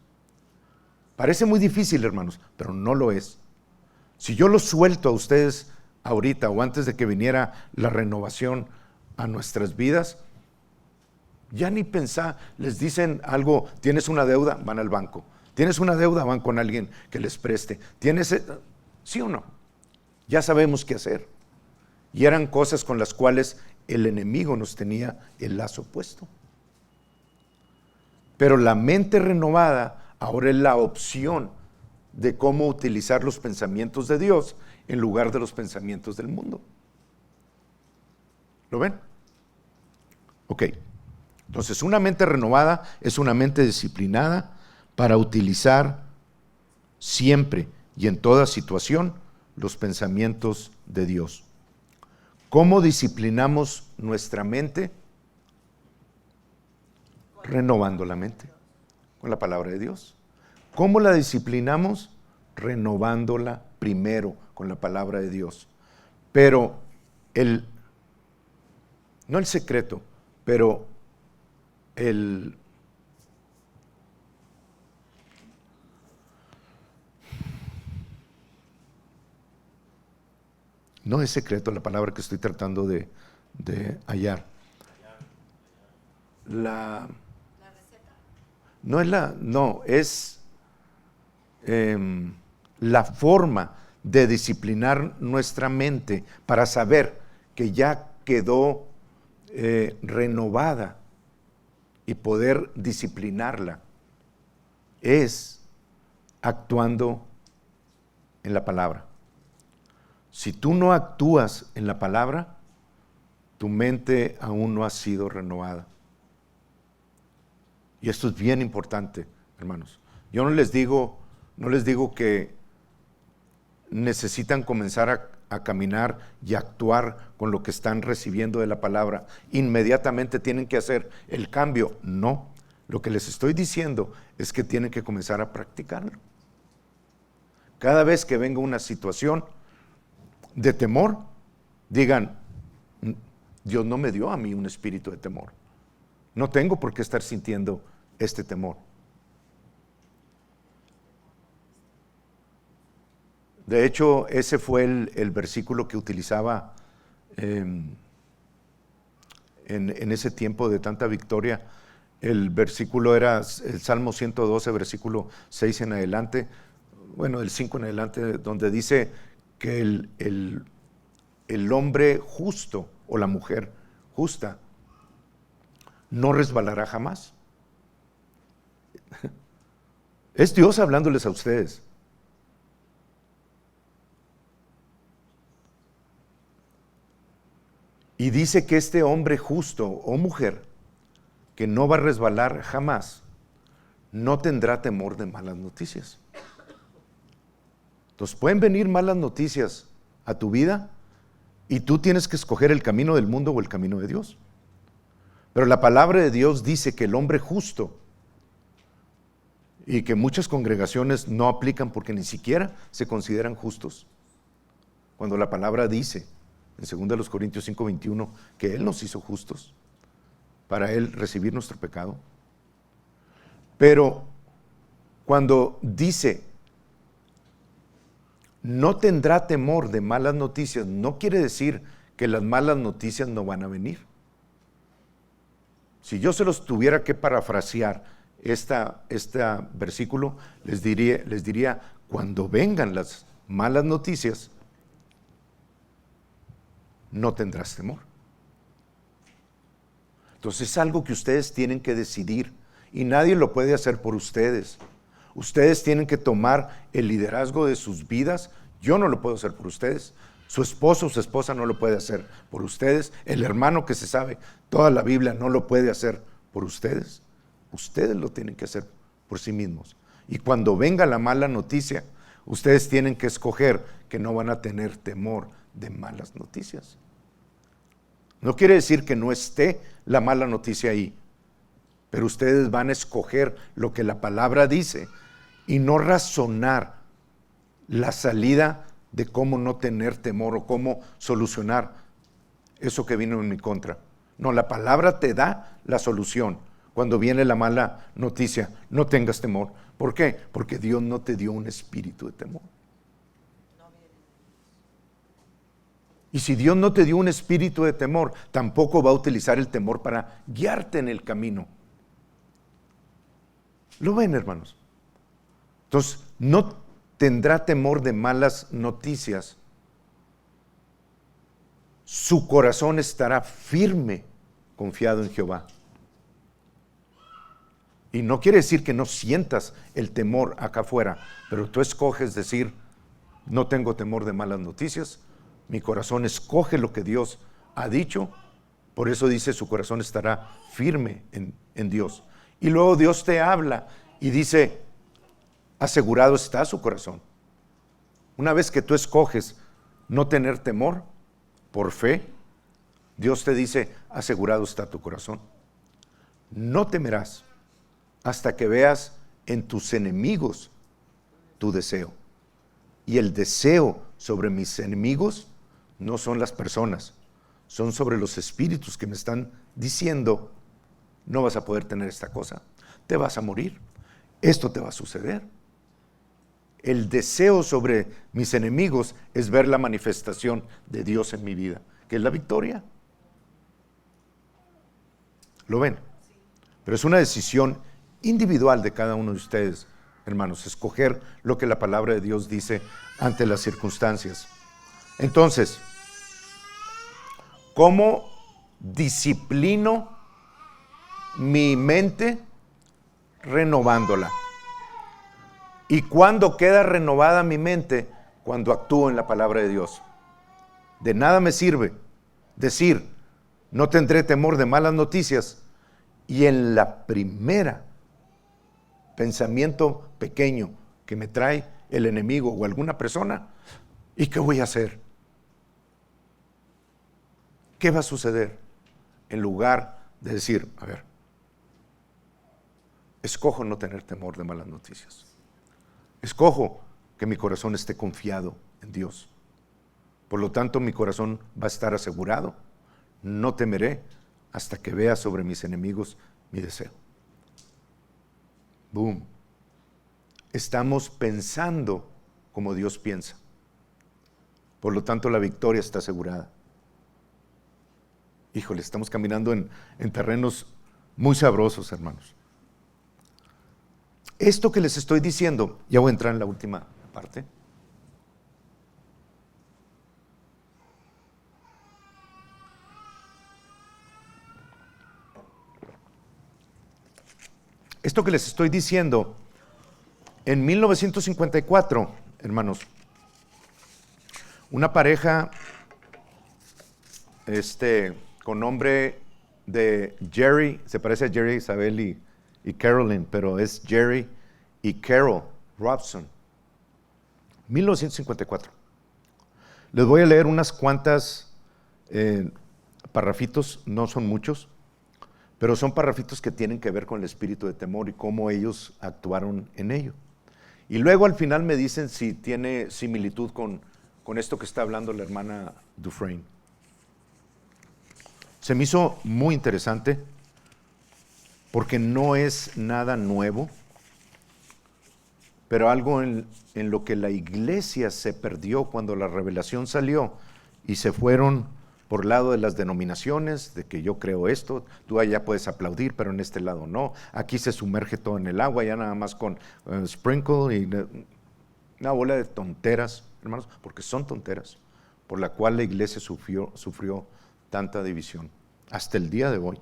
Parece muy difícil, hermanos, pero no lo es. Si yo lo suelto a ustedes ahorita o antes de que viniera la renovación a nuestras vidas, ya ni pensar, les dicen algo: tienes una deuda, van al banco. Tienes una deuda, van con alguien que les preste. ¿Sí o no? Ya sabemos qué hacer. Y eran cosas con las cuales el enemigo nos tenía el lazo puesto. Pero la mente renovada ahora es la opción de cómo utilizar los pensamientos de Dios en lugar de los pensamientos del mundo. ¿Lo ven? Ok. Entonces, una mente renovada es una mente disciplinada para utilizar siempre y en toda situación los pensamientos de Dios. ¿Cómo disciplinamos nuestra mente? Renovando la mente con la palabra de Dios. ¿Cómo la disciplinamos? Renovándola primero con la palabra de Dios. Pero no el secreto, pero no es secreto la palabra que estoy tratando de hallar. ¿La receta? No, es la forma de disciplinar nuestra mente para saber que ya quedó renovada y poder disciplinarla es actuando en la palabra. Si tú no actúas en la palabra, tu mente aún no ha sido renovada. Y esto es bien importante, hermanos. Yo no les digo que necesitan comenzar a caminar y actuar con lo que están recibiendo de la palabra. Inmediatamente tienen que hacer el cambio. No, lo que les estoy diciendo es que tienen que comenzar a practicarlo. Cada vez que venga una situación de temor, digan, Dios no me dio a mí un espíritu de temor. No tengo por qué estar sintiendo este temor. De hecho, ese fue el versículo que utilizaba en ese tiempo de tanta victoria. El versículo era el Salmo 112, versículo 6 en adelante, bueno, del 5 en adelante, donde dice que el hombre justo o la mujer justa no resbalará jamás. Es Dios hablándoles a ustedes. Y dice que este hombre justo o mujer que no va a resbalar jamás, no tendrá temor de malas noticias. Entonces pueden venir malas noticias a tu vida y tú tienes que escoger el camino del mundo o el camino de Dios. Pero la palabra de Dios dice que el hombre justo, y que muchas congregaciones no aplican porque ni siquiera se consideran justos, cuando la palabra dice en 2 Corintios 5:21 que Él nos hizo justos para Él recibir nuestro pecado. Pero cuando dice no tendrá temor de malas noticias, no quiere decir que las malas noticias no van a venir. Si yo se los tuviera que parafrasear este versículo, les diría, cuando vengan las malas noticias, no tendrás temor. Entonces es algo que ustedes tienen que decidir y nadie lo puede hacer por ustedes. Ustedes tienen que tomar el liderazgo de sus vidas. Yo no lo puedo hacer por ustedes. Su esposo o su esposa no lo puede hacer por ustedes. El hermano que se sabe toda la Biblia no lo puede hacer por ustedes. Ustedes lo tienen que hacer por sí mismos. Y cuando venga la mala noticia, ustedes tienen que escoger que no van a tener temor de malas noticias. No quiere decir que no esté la mala noticia ahí, pero ustedes van a escoger lo que la palabra dice y no razonar la salida de cómo no tener temor o cómo solucionar eso que vino en mi contra. No, la palabra te da la solución. Cuando viene la mala noticia, no tengas temor. ¿Por qué? Porque Dios no te dio un espíritu de temor. Y si Dios no te dio un espíritu de temor, tampoco va a utilizar el temor para guiarte en el camino. ¿Lo ven, hermanos? Entonces, no tendrá temor de malas noticias. Su corazón estará firme, confiado en Jehová. Y no quiere decir que no sientas el temor acá afuera, pero tú escoges decir, no tengo temor de malas noticias, mi corazón escoge lo que Dios ha dicho, por eso dice su corazón estará firme en Dios. Y luego Dios te habla y dice, asegurado está su corazón. Una vez que tú escoges no tener temor, por fe, Dios te dice, asegurado está tu corazón. No temerás hasta que veas en tus enemigos tu deseo. Y el deseo sobre mis enemigos no son las personas, son sobre los espíritus que me están diciendo, no vas a poder tener esta cosa, te vas a morir, esto te va a suceder. El deseo sobre mis enemigos es ver la manifestación de Dios en mi vida, que es la victoria. ¿Lo ven? Pero es una decisión individual de cada uno de ustedes, hermanos, escoger lo que la palabra de Dios dice ante las circunstancias. Entonces, ¿cómo disciplino mi mente renovándola. ¿Y cuándo queda renovada mi mente? Cuando actúo en la palabra de Dios. De nada me sirve decir, no tendré temor de malas noticias, y en la primera pensamiento pequeño que me trae el enemigo o alguna persona, ¿y qué voy a hacer? ¿Qué va a suceder? En lugar de decir, a ver, escojo no tener temor de malas noticias. Escojo que mi corazón esté confiado en Dios. Por lo tanto, mi corazón va a estar asegurado. No temeré hasta que vea sobre mis enemigos mi deseo. Boom. Estamos pensando como Dios piensa. Por lo tanto, la victoria está asegurada. Híjole, estamos caminando en terrenos muy sabrosos, hermanos. Esto que les estoy diciendo, ya voy a entrar en la última parte. Esto que les estoy diciendo, en 1954, hermanos, una pareja con nombre de Jerry, se parece a Jerry Isabel y Carolyn, pero es Jerry y Carol Robson. 1954. Les voy a leer unas cuantas parrafitos, no son muchos, pero son parrafitos que tienen que ver con el espíritu de temor y cómo ellos actuaron en ello. Y luego al final me dicen si tiene similitud con esto que está hablando la hermana Dufresne. Se me hizo muy interesante porque no es nada nuevo, pero algo en lo que la iglesia se perdió cuando la revelación salió y se fueron por el lado de las denominaciones, de que yo creo esto, tú allá puedes aplaudir, pero en este lado no. Aquí se sumerge todo en el agua, ya nada más con sprinkle y una bola de tonteras, hermanos, porque son tonteras, por la cual la iglesia sufrió tanta división, hasta el día de hoy.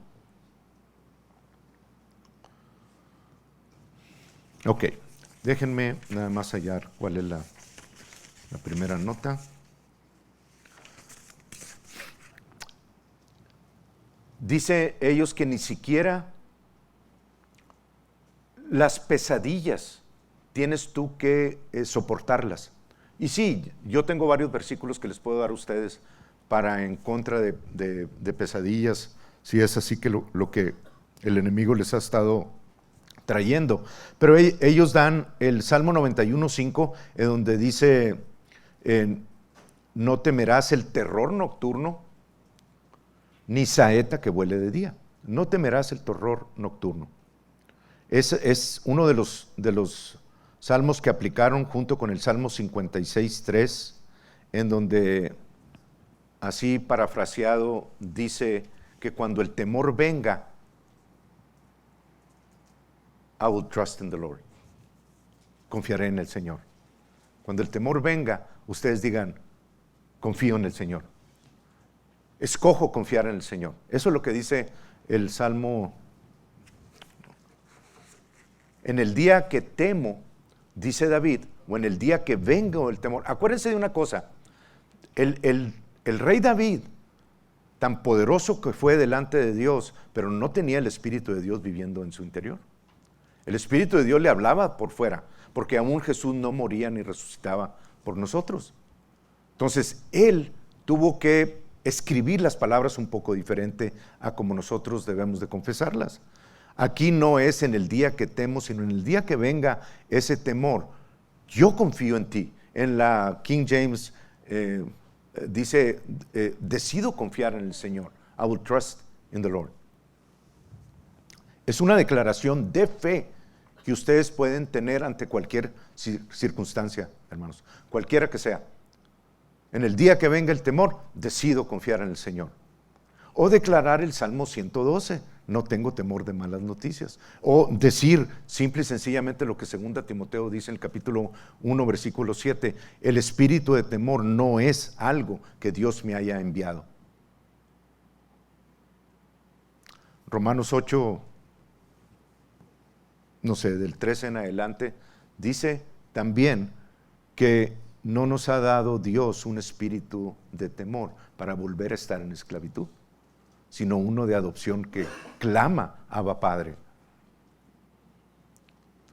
Ok, déjenme nada más hallar cuál es la primera nota. Dice ellos que ni siquiera las pesadillas tienes tú que soportarlas. Y sí, yo tengo varios versículos que les puedo dar a ustedes para en contra de pesadillas, si es así que lo que el enemigo les ha estado trayendo. Pero ellos dan el Salmo 91:5, en donde dice, no temerás el terror nocturno, ni saeta que vuele de día. No temerás el terror nocturno. Es uno de los salmos que aplicaron junto con el Salmo 56:3, en donde, así parafraseado, dice que cuando el temor venga, I will trust in the Lord. Confiaré en el Señor. Cuando el temor venga, ustedes digan, confío en el Señor. Escojo confiar en el Señor. Eso es lo que dice el Salmo. En el día que temo, dice David, o en el día que venga el temor. Acuérdense de una cosa, el rey David, tan poderoso que fue delante de Dios, pero no tenía el Espíritu de Dios viviendo en su interior. El Espíritu de Dios le hablaba por fuera, porque aún Jesús no moría ni resucitaba por nosotros. Entonces, él tuvo que escribir las palabras un poco diferente a como nosotros debemos de confesarlas. Aquí no es en el día que temo, sino en el día que venga ese temor. Yo confío en ti. En la King James dice, decido confiar en el Señor. I will trust in the Lord. Es una declaración de fe que ustedes pueden tener ante cualquier circunstancia, hermanos, cualquiera que sea. En el día que venga el temor, decido confiar en el Señor. O declarar el Salmo 112, no tengo temor de malas noticias. O decir simple y sencillamente lo que 2 Timoteo dice en el capítulo 1, versículo 7, el espíritu de temor no es algo que Dios me haya enviado. Romanos 8, no sé, del 13 en adelante, dice también que no nos ha dado Dios un espíritu de temor para volver a estar en esclavitud, sino uno de adopción que clama, Abba Padre.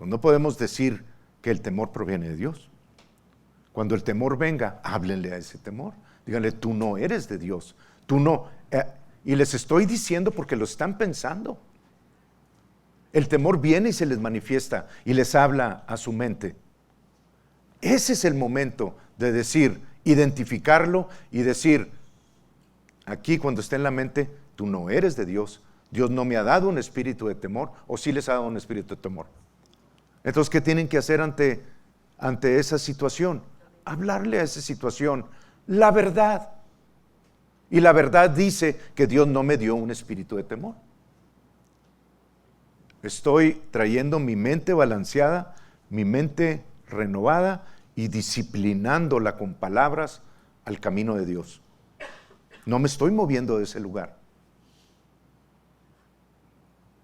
No podemos decir que el temor proviene de Dios. Cuando el temor venga, háblenle a ese temor. Díganle, tú no eres de Dios. Tú no. Y les estoy diciendo porque lo están pensando. El temor viene y se les manifiesta y les habla a su mente. Ese es el momento de decir, identificarlo y decir, aquí cuando esté en la mente, tú no eres de Dios. Dios no me ha dado un espíritu de temor, o sí les ha dado un espíritu de temor. Entonces, ¿qué tienen que hacer ante esa situación? Hablarle a esa situación la verdad. Y la verdad dice que Dios no me dio un espíritu de temor. Estoy trayendo mi mente balanceada, mi mente renovada y disciplinándola con palabras al camino de Dios. No me estoy moviendo de ese lugar.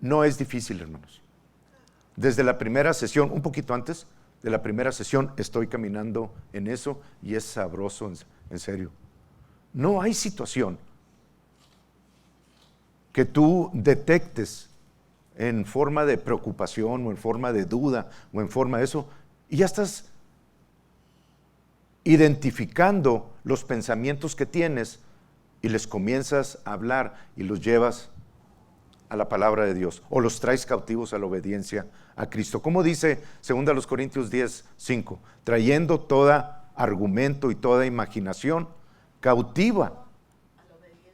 No es difícil, hermanos. Desde la primera sesión, un poquito antes de la primera sesión, estoy caminando en eso y es sabroso, en serio. No hay situación que tú detectes en forma de preocupación o en forma de duda o en forma de eso, y ya estás identificando los pensamientos que tienes y les comienzas a hablar y los llevas a la palabra de Dios o los traes cautivos a la obediencia a Cristo. Como dice 2 Corintios 10:5, trayendo todo argumento y toda imaginación cautiva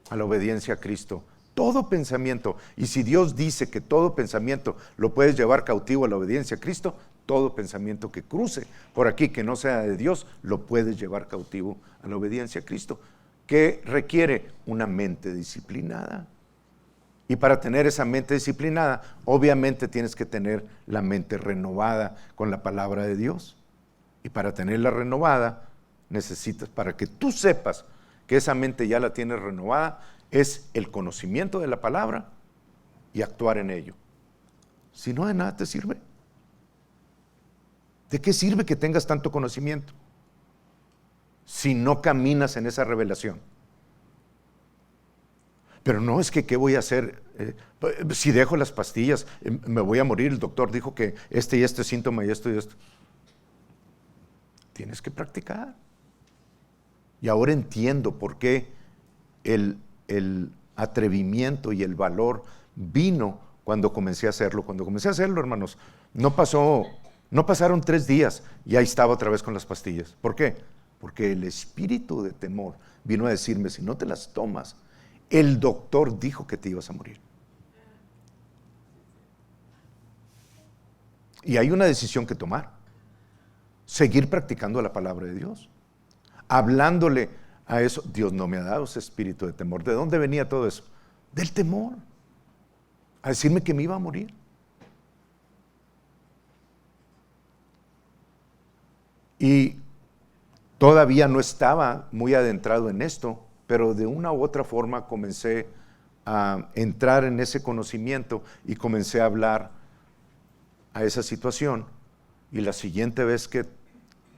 a la obediencia a Cristo. Todo pensamiento, y si Dios dice que todo pensamiento lo puedes llevar cautivo a la obediencia a Cristo, todo pensamiento que cruce por aquí que no sea de Dios, lo puedes llevar cautivo a la obediencia a Cristo. ¿Qué requiere? Una mente disciplinada. Y para tener esa mente disciplinada, obviamente tienes que tener la mente renovada con la palabra de Dios. Y para tenerla renovada, necesitas, para que tú sepas que esa mente ya la tienes renovada, es el conocimiento de la palabra y actuar en ello. Si no, de nada te sirve. ¿De qué sirve que tengas tanto conocimiento si no caminas en esa revelación? Pero no, es que ¿qué voy a hacer? Si dejo las pastillas, me voy a morir. El doctor dijo que este y este síntoma y esto y esto. Tienes que practicar. Y ahora entiendo por qué el atrevimiento y el valor vino cuando comencé a hacerlo. Cuando comencé a hacerlo, hermanos, no pasaron 3 días y ahí estaba otra vez con las pastillas. ¿Por qué? Porque el espíritu de temor vino a decirme, si no te las tomas, el doctor dijo que te ibas a morir. Y hay una decisión que tomar. Seguir practicando la palabra de Dios. Hablándole a eso. Dios no me ha dado ese espíritu de temor. ¿De dónde venía todo eso? Del temor. A decirme que me iba a morir. Y todavía no estaba muy adentrado en esto, pero de una u otra forma comencé a entrar en ese conocimiento y comencé a hablar a esa situación. Y la siguiente vez que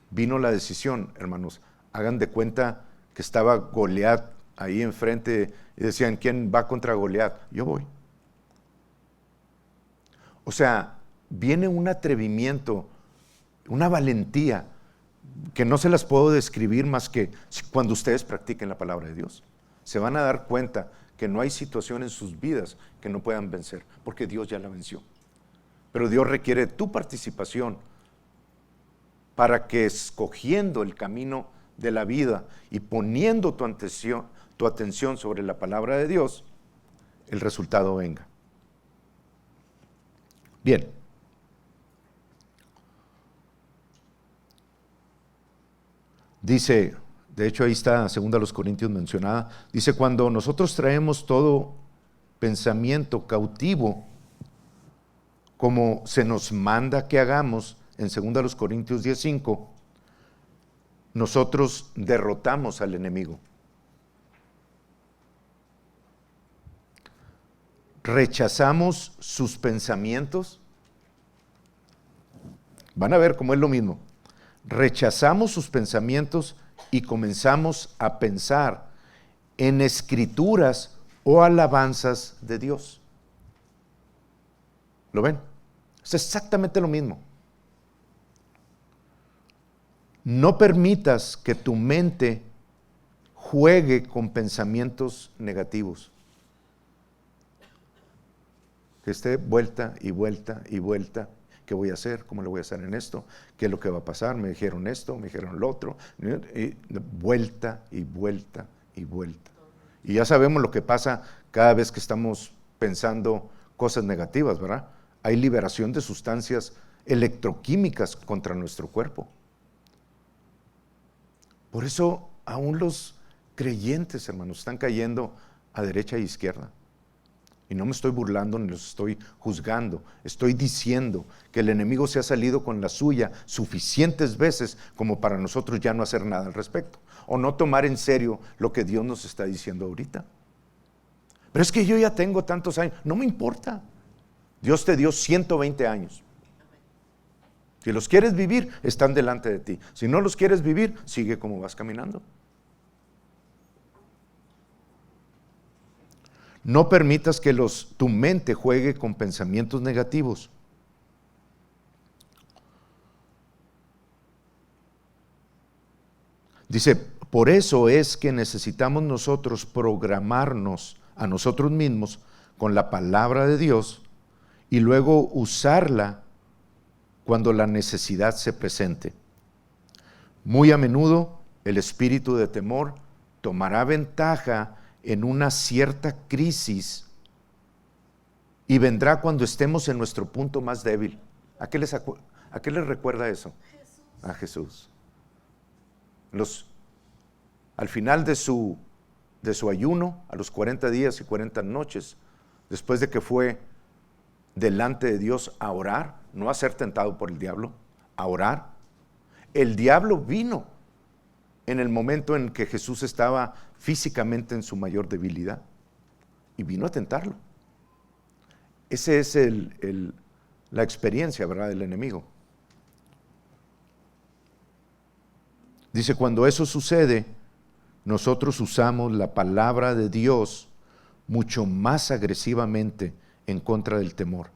vino la decisión, hermanos, hagan de cuenta que estaba Goliat ahí enfrente y decían, ¿quién va contra Goliat? Yo voy. O sea, viene un atrevimiento, una valentía que no se las puedo describir más que cuando ustedes practiquen la palabra de Dios. Se van a dar cuenta que no hay situación en sus vidas que no puedan vencer, porque Dios ya la venció. Pero Dios requiere tu participación para que, escogiendo el camino de la vida y poniendo tu atención sobre la palabra de Dios, el resultado venga. Bien. Dice, de hecho ahí está 2 Corintios mencionada, dice, cuando nosotros traemos todo pensamiento cautivo, como se nos manda que hagamos, en 2 Corintios 10:5, nosotros derrotamos al enemigo. Rechazamos sus pensamientos Van a ver cómo es lo mismo. Rechazamos sus pensamientos y comenzamos a pensar en escrituras o alabanzas de Dios. ¿Lo ven? Es exactamente lo mismo. No permitas que tu mente juegue con pensamientos negativos. Que esté vuelta y vuelta y vuelta. ¿Qué voy a hacer? ¿Cómo lo voy a hacer en esto? ¿Qué es lo que va a pasar? Me dijeron esto, me dijeron lo otro. Y vuelta y vuelta y vuelta. Y ya sabemos lo que pasa cada vez que estamos pensando cosas negativas, ¿verdad? Hay liberación de sustancias electroquímicas contra nuestro cuerpo. Por eso aún los creyentes, hermanos, están cayendo a derecha e izquierda. Y no me estoy burlando ni los estoy juzgando. Estoy diciendo que el enemigo se ha salido con la suya suficientes veces como para nosotros ya no hacer nada al respecto. O no tomar en serio lo que Dios nos está diciendo ahorita. Pero es que yo ya tengo tantos años. No me importa. Dios te dio 120 años. Si los quieres vivir, están delante de ti. Si no los quieres vivir, sigue como vas caminando. No permitas que tu mente juegue con pensamientos negativos. Dice, por eso es que necesitamos nosotros programarnos a nosotros mismos con la palabra de Dios y luego usarla cuando la necesidad se presente. Muy a menudo el espíritu de temor tomará ventaja en una cierta crisis y vendrá cuando estemos en nuestro punto más débil. ¿A qué les recuerda eso? Jesús. A Jesús. Al final de su ayuno, a los 40 días y 40 noches, después de que fue delante de Dios a orar, no a ser tentado por el diablo, a orar, el diablo vino en el momento en que Jesús estaba físicamente en su mayor debilidad y vino a tentarlo. Esa es la experiencia, ¿verdad?, del enemigo. Dice, cuando eso sucede, nosotros usamos la palabra de Dios mucho más agresivamente en contra del temor.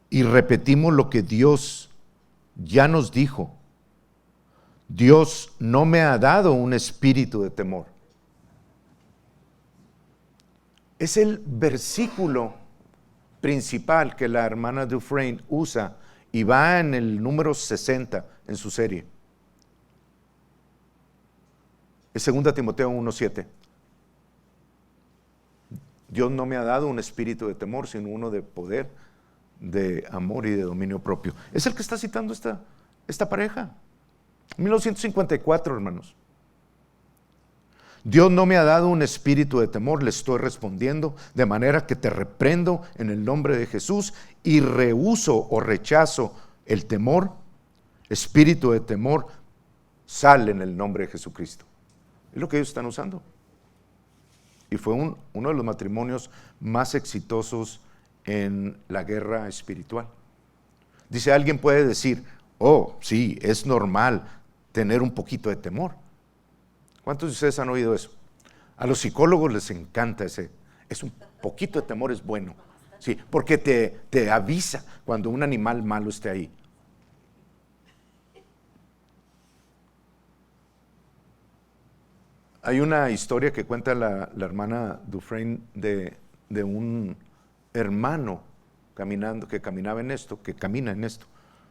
Y repetimos lo que Dios ya nos dijo. Dios no me ha dado un espíritu de temor. Es el versículo principal que la hermana Dufresne usa y va en el número 60 en su serie. Es 2 Timoteo 1:7. Dios no me ha dado un espíritu de temor, sino uno de poder, de amor y de dominio propio. Es el que está citando esta pareja. 1954, hermanos. Dios no me ha dado un espíritu de temor, le estoy respondiendo, de manera que te reprendo en el nombre de Jesús y rehúso o rechazo el temor. Espíritu de temor, sale en el nombre de Jesucristo. Es lo que ellos están usando. Y fue uno de los matrimonios más exitosos en la guerra espiritual. Dice, alguien puede decir, oh, sí, es normal tener un poquito de temor. ¿Cuántos de ustedes han oído eso? A los psicólogos les encanta es un poquito de temor, es bueno. Sí, porque te avisa cuando un animal malo esté ahí. Hay una historia que cuenta la hermana Dufresne de un hermano que caminaba en esto, que camina en esto.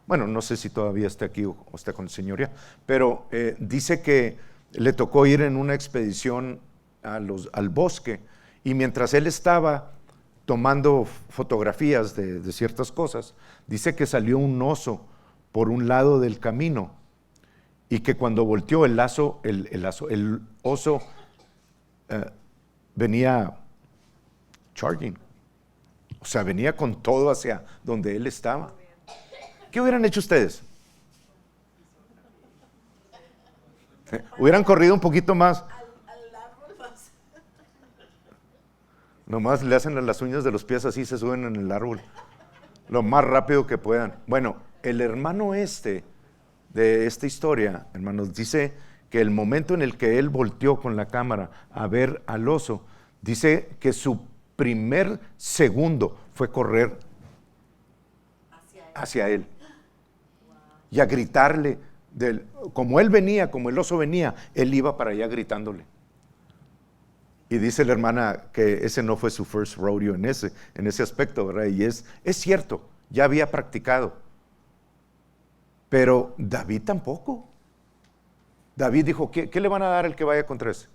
Bueno, no sé si todavía está aquí o está con el Señor ya, pero dice que le tocó ir en una expedición al bosque y mientras él estaba tomando fotografías de ciertas cosas, dice que salió un oso por un lado del camino y que cuando volteó el oso venía charging, o sea, venía con todo hacia donde él estaba. ¿Qué hubieran hecho ustedes? ¿Hubieran corrido un poquito más? Nomás le hacen las uñas de los pies así, se suben en el árbol lo más rápido que puedan. Bueno, el hermano de esta historia, hermanos, dice que el momento en el que él volteó con la cámara a ver al oso, dice que su primer segundo fue correr hacia él y a gritarle, como él venía, como el oso venía, él iba para allá gritándole. Y dice la hermana que ese no fue su first rodeo en ese aspecto, ¿verdad? Y es cierto, ya había practicado. Pero David tampoco. David dijo, ¿qué le van a dar al que vaya contra ese?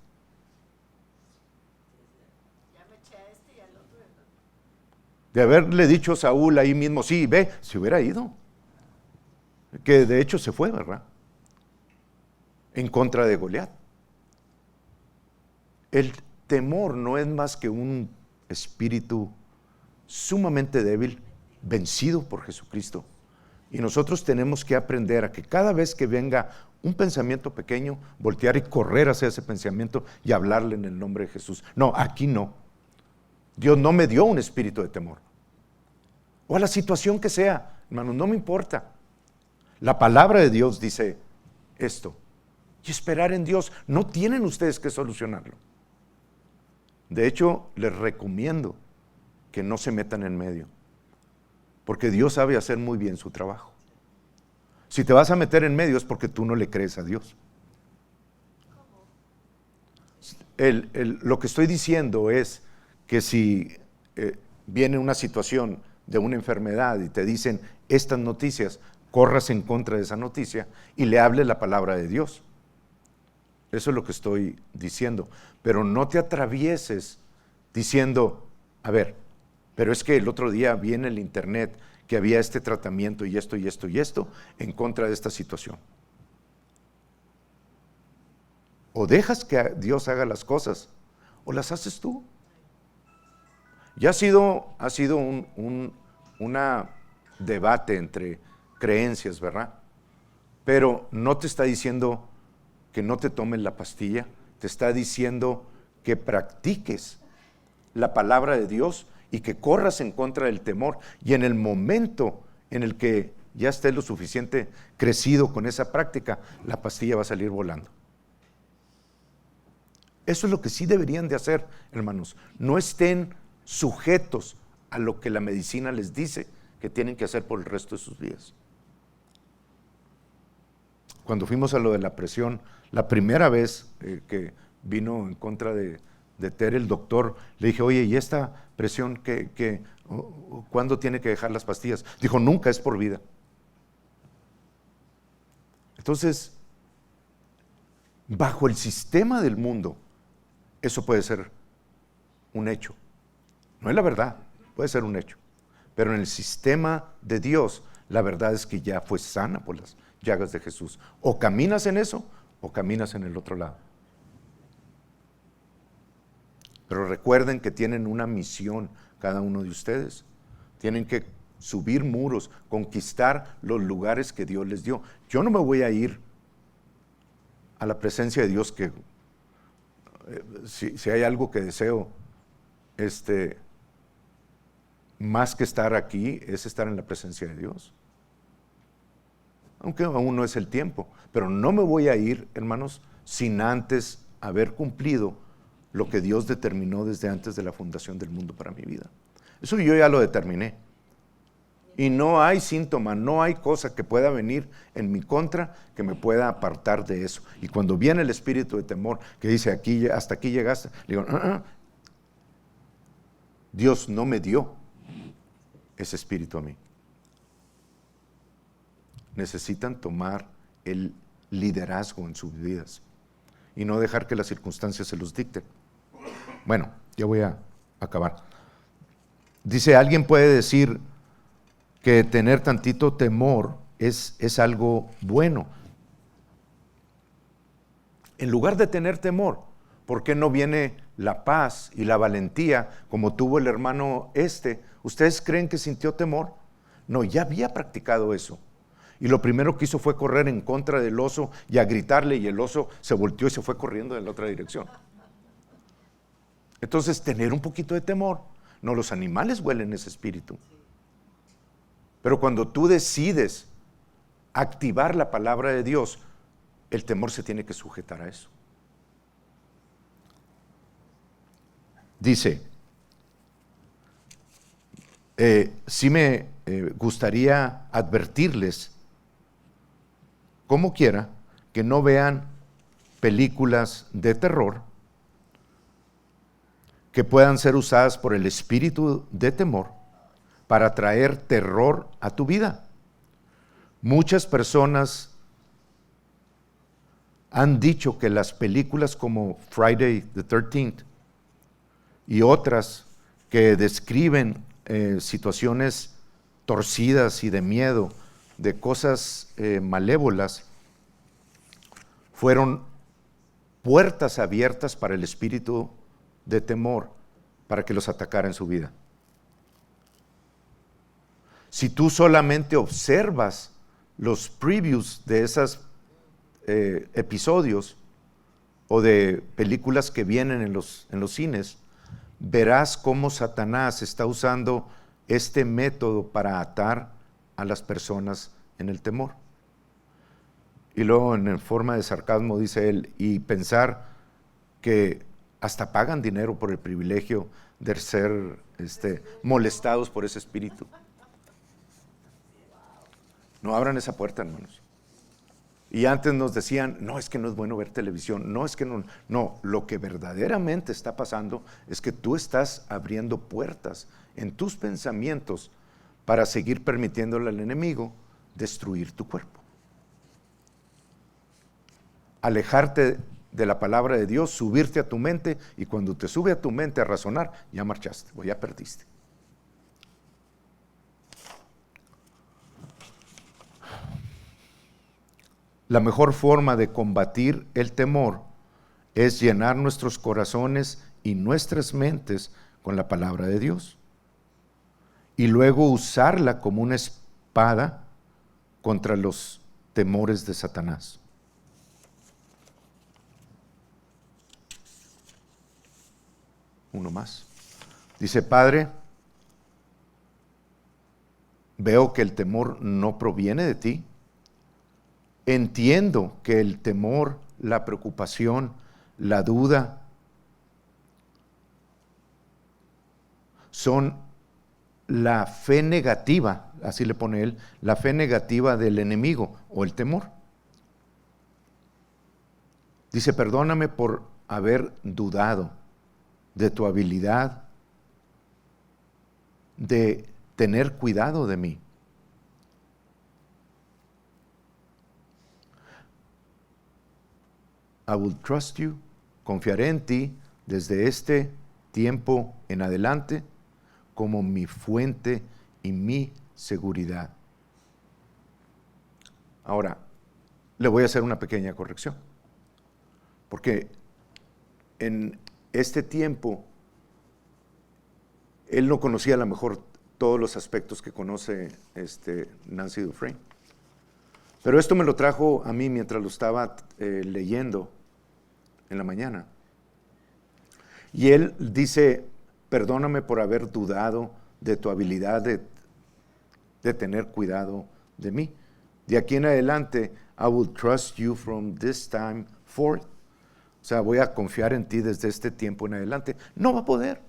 Ya me eché a este y al otro. De haberle dicho a Saúl ahí mismo, sí, ve, se hubiera ido. Que de hecho se fue, ¿verdad? En contra de Goliat. El temor no es más que un espíritu sumamente débil, vencido por Jesucristo. Y nosotros tenemos que aprender a que cada vez que venga un pensamiento pequeño, voltear y correr hacia ese pensamiento y hablarle en el nombre de Jesús. No, aquí no. Dios no me dio un espíritu de temor. O a la situación que sea, hermanos, no me importa. La palabra de Dios dice esto. Y esperar en Dios. No tienen ustedes que solucionarlo. De hecho, les recomiendo que no se metan en medio. Porque Dios sabe hacer muy bien su trabajo. Si te vas a meter en medio es porque tú no le crees a Dios. Lo que estoy diciendo es que si viene una situación de una enfermedad y te dicen estas noticias, corras en contra de esa noticia y le hables la palabra de Dios. Eso es lo que estoy diciendo. Pero no te atravieses diciendo, a ver, pero es que el otro día vi en el internet que había este tratamiento y esto y esto y esto en contra de esta situación. O dejas que Dios haga las cosas o las haces tú. Ya ha sido un debate entre creencias, ¿verdad? Pero no te está diciendo que no te tomes la pastilla, te está diciendo que practiques la palabra de Dios y que corras en contra del temor. Y en el momento en el que ya estés lo suficiente crecido con esa práctica, la pastilla va a salir volando. Eso es lo que sí deberían de hacer, hermanos. No estén sujetos a lo que la medicina les dice que tienen que hacer por el resto de sus vidas. Cuando fuimos a lo de la presión, la primera vez que vino en contra de Tere, el doctor, le dije, oye, ¿y esta presión cuándo tiene que dejar las pastillas? Dijo, nunca, es por vida. Entonces, bajo el sistema del mundo, eso puede ser un hecho. No es la verdad, puede ser un hecho. Pero en el sistema de Dios, la verdad es que ya fue sana por las llagas de Jesús. O caminas en eso, o caminas en el otro lado. Pero recuerden que tienen una misión cada uno de ustedes. Tienen que subir muros, conquistar los lugares que Dios les dio. Yo no me voy a ir a la presencia de Dios, que si hay algo que deseo, más que estar aquí, es estar en la presencia de Dios. Aunque aún no es el tiempo. Pero no me voy a ir, hermanos, sin antes haber cumplido lo que Dios determinó desde antes de la fundación del mundo para mi vida. Eso yo ya lo determiné. Y no hay síntoma, no hay cosa que pueda venir en mi contra que me pueda apartar de eso. Y cuando viene el espíritu de temor que dice, aquí, hasta aquí llegaste, le digo, Dios no me dio ese espíritu a mí. Necesitan tomar el liderazgo en sus vidas y no dejar que las circunstancias se los dicten. Bueno, ya voy a acabar. Dice, alguien puede decir que tener tantito temor es algo bueno. En lugar de tener temor, ¿por qué no viene la paz y la valentía como tuvo el hermano ¿Ustedes creen que sintió temor? No, ya había practicado eso. Y lo primero que hizo fue correr en contra del oso y a gritarle, y el oso se volteó y se fue corriendo en la otra dirección. Entonces, tener un poquito de temor. No, los animales huelen ese espíritu. Pero cuando tú decides activar la palabra de Dios, el temor se tiene que sujetar a eso. Dice, sí me gustaría advertirles, como quiera, que no vean películas de terror que puedan ser usadas por el espíritu de temor para traer terror a tu vida. Muchas personas han dicho que las películas como Friday the 13th y otras que describen situaciones torcidas y de miedo, de cosas malévolas, fueron puertas abiertas para el espíritu de temor, para que los atacara en su vida. Si tú solamente observas los previews de esos episodios o de películas que vienen en los cines, verás cómo Satanás está usando este método para atar a las personas en el temor. Y luego en forma de sarcasmo dice él, y pensar que hasta pagan dinero por el privilegio de ser molestados por ese espíritu. No abran esa puerta, hermanos. Y antes nos decían, no, es que no es bueno ver televisión, no, es que no. No, lo que verdaderamente está pasando es que tú estás abriendo puertas en tus pensamientos para seguir permitiéndole al enemigo destruir tu cuerpo. Alejarte de la palabra de Dios, subirte a tu mente, y cuando te sube a tu mente a razonar, ya marchaste o ya perdiste. La mejor forma de combatir el temor es llenar nuestros corazones y nuestras mentes con la palabra de Dios y luego usarla como una espada contra los temores de Satanás. Uno más. Dice, Padre, veo que el temor no proviene de ti. Entiendo que el temor, la preocupación, la duda son la fe negativa, así le pone él, la fe negativa del enemigo o el temor. Dice, perdóname por haber dudado de tu habilidad de tener cuidado de mí. I will trust you, confiaré en ti desde este tiempo en adelante como mi fuente y mi seguridad. Ahora, le voy a hacer una pequeña corrección, porque en este tiempo él no conocía a lo mejor todos los aspectos que conoce Nancy Dufresne. Pero esto me lo trajo a mí mientras lo estaba leyendo en la mañana. Y él dice, perdóname por haber dudado de tu habilidad de tener cuidado de mí. De aquí en adelante, I will trust you from this time forth. O sea, voy a confiar en ti desde este tiempo en adelante. No va a poder.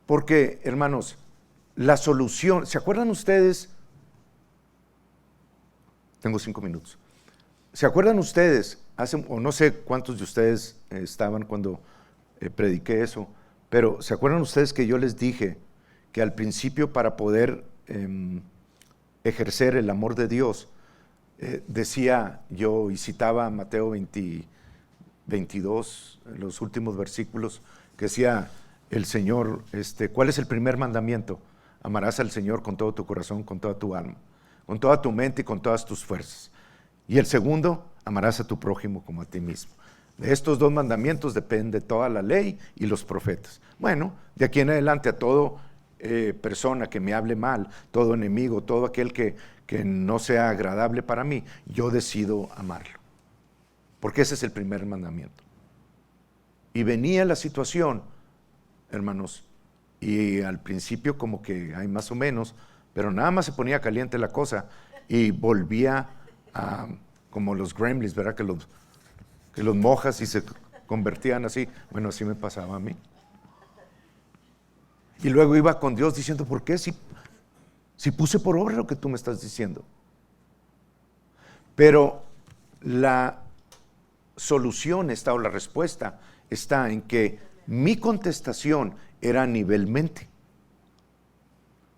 Porque, hermanos, la solución, ¿se acuerdan ustedes? Tengo 5 minutos. ¿Se acuerdan ustedes? O no sé cuántos de ustedes estaban cuando prediqué eso, pero ¿se acuerdan ustedes que yo les dije que al principio para poder ejercer el amor de Dios, decía yo y citaba Mateo 22, los últimos versículos, que decía el Señor, ¿cuál es el primer mandamiento? Amarás al Señor con todo tu corazón, con toda tu alma, con toda tu mente y con todas tus fuerzas. Y el segundo, amarás a tu prójimo como a ti mismo. De estos 2 mandamientos depende toda la ley y los profetas. Bueno, de aquí en adelante a todo persona que me hable mal, todo enemigo, todo aquel que no sea agradable para mí, yo decido amarlo. Porque ese es el primer mandamiento. Y venía la situación, hermanos, y al principio como que hay más o menos, pero nada más se ponía caliente la cosa y volvía a, como los gremlins, ¿verdad? Que los mojas y se convertían así. Bueno, así me pasaba a mí. Y luego iba con Dios diciendo, ¿por qué? Si puse por obra lo que tú me estás diciendo. Pero la solución está, o la respuesta está en que mi contestación era a nivel mente.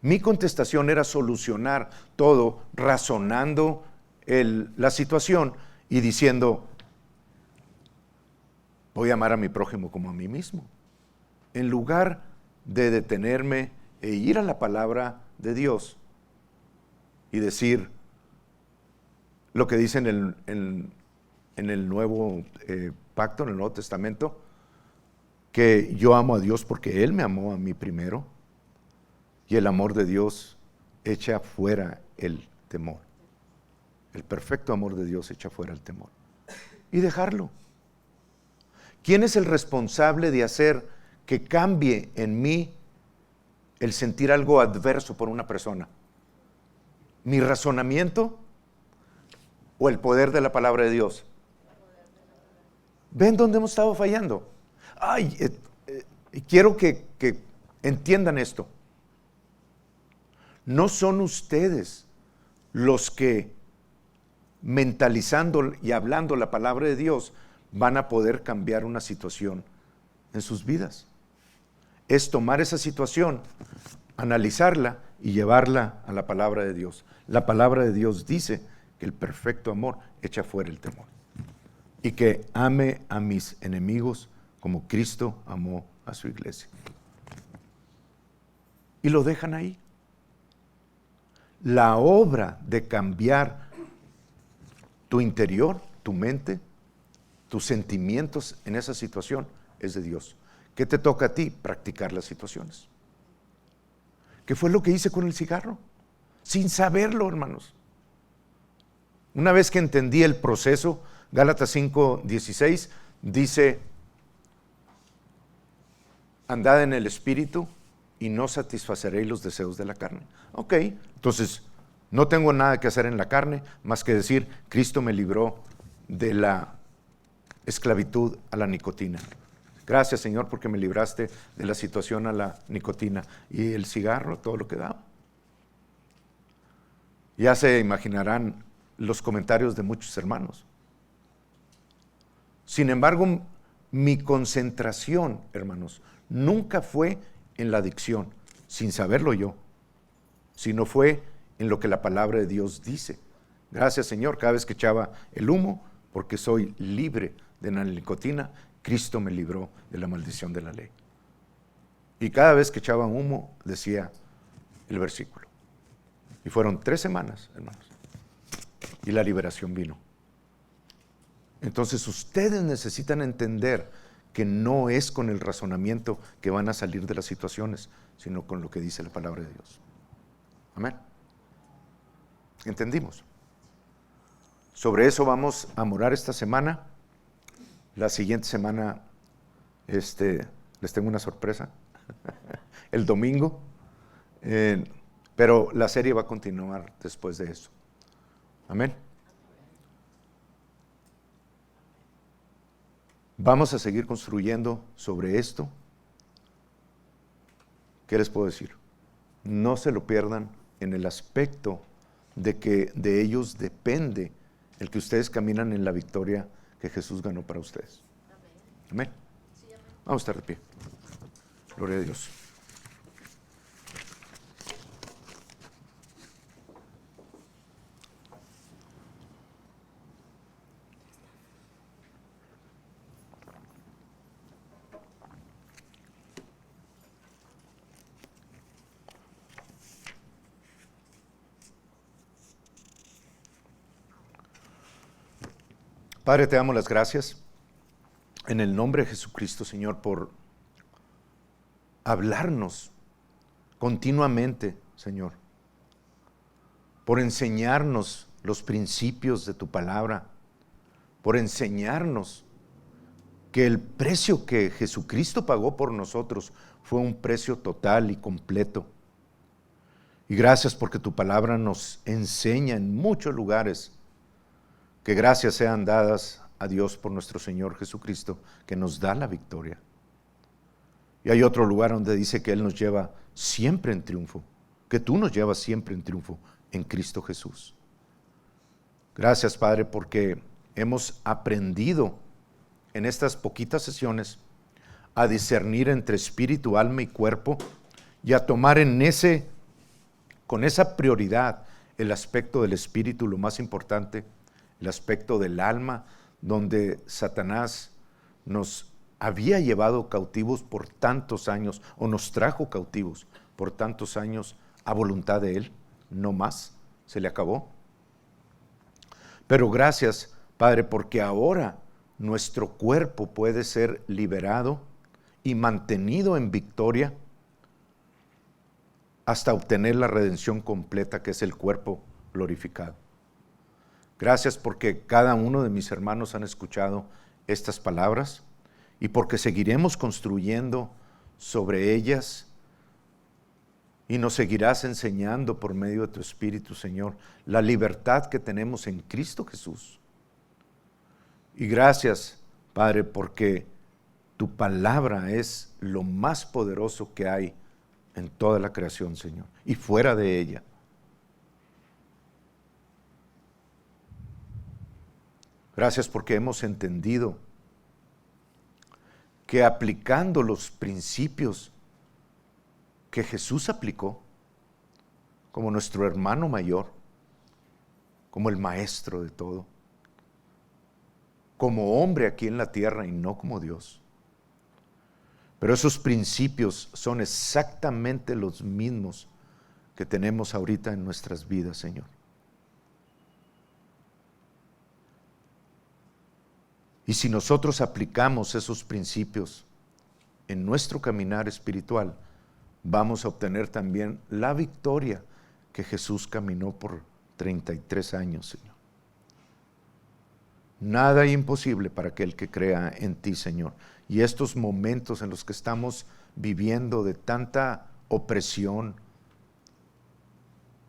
Mi contestación era solucionar todo razonando la situación y diciendo, voy a amar a mi prójimo como a mí mismo. En lugar de detenerme e ir a la palabra de Dios y decir lo que dice en el Nuevo Pacto, en el Nuevo Testamento, que yo amo a Dios porque Él me amó a mí primero, y el amor de Dios echa fuera el temor. El perfecto amor de Dios echa fuera el temor. Y dejarlo. ¿Quién es el responsable de hacer que cambie en mí el sentir algo adverso por una persona? ¿Mi razonamiento o el poder de la palabra de Dios? ¿Ven dónde hemos estado fallando? Quiero que entiendan esto. No son ustedes los que, mentalizando y hablando la palabra de Dios, van a poder cambiar una situación en sus vidas. Es tomar esa situación, analizarla y llevarla a la palabra de Dios. La palabra de Dios dice que el perfecto amor echa fuera el temor. Y que ame a mis enemigos como Cristo amó a su iglesia. Y lo dejan ahí. La obra de cambiar tu interior, tu mente, tus sentimientos en esa situación es de Dios. ¿Qué te toca a ti? Practicar las situaciones. ¿Qué fue lo que hice con el cigarro? Sin saberlo, hermanos. Una vez que entendí el proceso, Gálatas 5:16 dice, andad en el Espíritu y no satisfaceréis los deseos de la carne. Ok, entonces no tengo nada que hacer en la carne más que decir, Cristo me libró de la esclavitud a la nicotina. Gracias, Señor, porque me libraste de la situación a la nicotina. Y el cigarro, todo lo que daba. Ya se imaginarán los comentarios de muchos hermanos. Sin embargo, mi concentración, hermanos, nunca fue en la adicción, sin saberlo yo, sino fue en lo que la palabra de Dios dice. Gracias, Señor, cada vez que echaba el humo, porque soy libre de la nicotina, Cristo me libró de la maldición de la ley. Y cada vez que echaba humo, decía el versículo. Y fueron 3 semanas, hermanos, y la liberación vino. Entonces ustedes necesitan entender que no es con el razonamiento que van a salir de las situaciones, sino con lo que dice la palabra de Dios. Amén. ¿Entendimos? Sobre eso vamos a morar esta semana. La siguiente semana les tengo una sorpresa. El domingo. Pero la serie va a continuar después de eso. Amén. Vamos a seguir construyendo sobre esto. ¿Qué les puedo decir? No se lo pierdan en el aspecto de que de ellos depende el que ustedes caminan en la victoria que Jesús ganó para ustedes. Amén. Vamos a estar de pie. Gloria a Dios. Padre, te damos las gracias en el nombre de Jesucristo, Señor, por hablarnos continuamente, Señor, por enseñarnos los principios de tu palabra, por enseñarnos que el precio que Jesucristo pagó por nosotros fue un precio total y completo. Y gracias porque tu palabra nos enseña en muchos lugares que gracias sean dadas a Dios por nuestro Señor Jesucristo, que nos da la victoria. Y hay otro lugar donde dice que Él nos lleva siempre en triunfo, que tú nos llevas siempre en triunfo en Cristo Jesús. Gracias, Padre, porque hemos aprendido en estas poquitas sesiones a discernir entre espíritu, alma y cuerpo y a tomar con esa prioridad el aspecto del espíritu, lo más importante, el aspecto del alma, donde Satanás nos había llevado cautivos por tantos años, o nos trajo cautivos por tantos años a voluntad de Él, no más, se le acabó. Pero gracias, Padre, porque ahora nuestro cuerpo puede ser liberado y mantenido en victoria hasta obtener la redención completa, que es el cuerpo glorificado. Gracias porque cada uno de mis hermanos han escuchado estas palabras y porque seguiremos construyendo sobre ellas y nos seguirás enseñando por medio de tu Espíritu, Señor, la libertad que tenemos en Cristo Jesús. Y gracias, Padre, porque tu palabra es lo más poderoso que hay en toda la creación, Señor, y fuera de ella. Gracias porque hemos entendido que aplicando los principios que Jesús aplicó, como nuestro hermano mayor, como el maestro de todo, como hombre aquí en la tierra y no como Dios. Pero esos principios son exactamente los mismos que tenemos ahorita en nuestras vidas, Señor. Y si nosotros aplicamos esos principios en nuestro caminar espiritual, vamos a obtener también la victoria que Jesús caminó por 33 años, Señor. Nada imposible para aquel que crea en ti, Señor. Y estos momentos en los que estamos viviendo de tanta opresión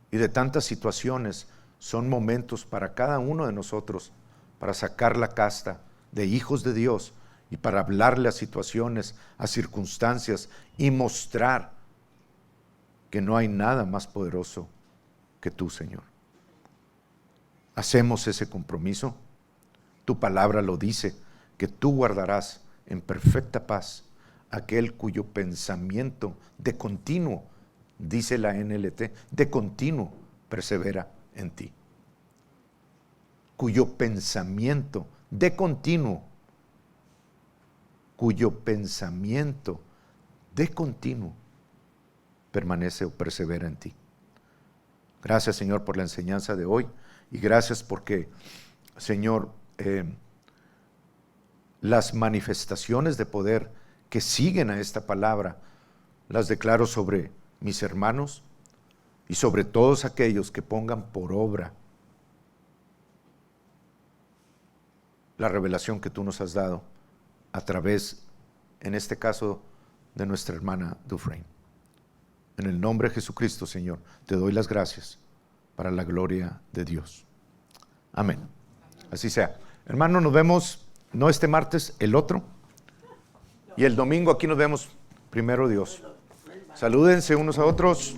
y de tantas situaciones, son momentos para cada uno de nosotros para sacar la casta de hijos de Dios y para hablarle a situaciones, a circunstancias y mostrar que no hay nada más poderoso que tú, Señor. Hacemos ese compromiso. Tu palabra lo dice, que tú guardarás en perfecta paz aquel cuyo pensamiento de continuo, dice la NLT, de continuo persevera en ti. Cuyo pensamiento de continuo, permanece o persevera en ti. Gracias, Señor, por la enseñanza de hoy y gracias porque, Señor, las manifestaciones de poder que siguen a esta palabra las declaro sobre mis hermanos y sobre todos aquellos que pongan por obra la revelación que tú nos has dado a través, en este caso, de nuestra hermana Dufresne. En el nombre de Jesucristo, Señor, te doy las gracias para la gloria de Dios. Amén. Así sea. Hermano, nos vemos no este martes, el otro. Y el domingo aquí nos vemos, primero Dios. Salúdense unos a otros.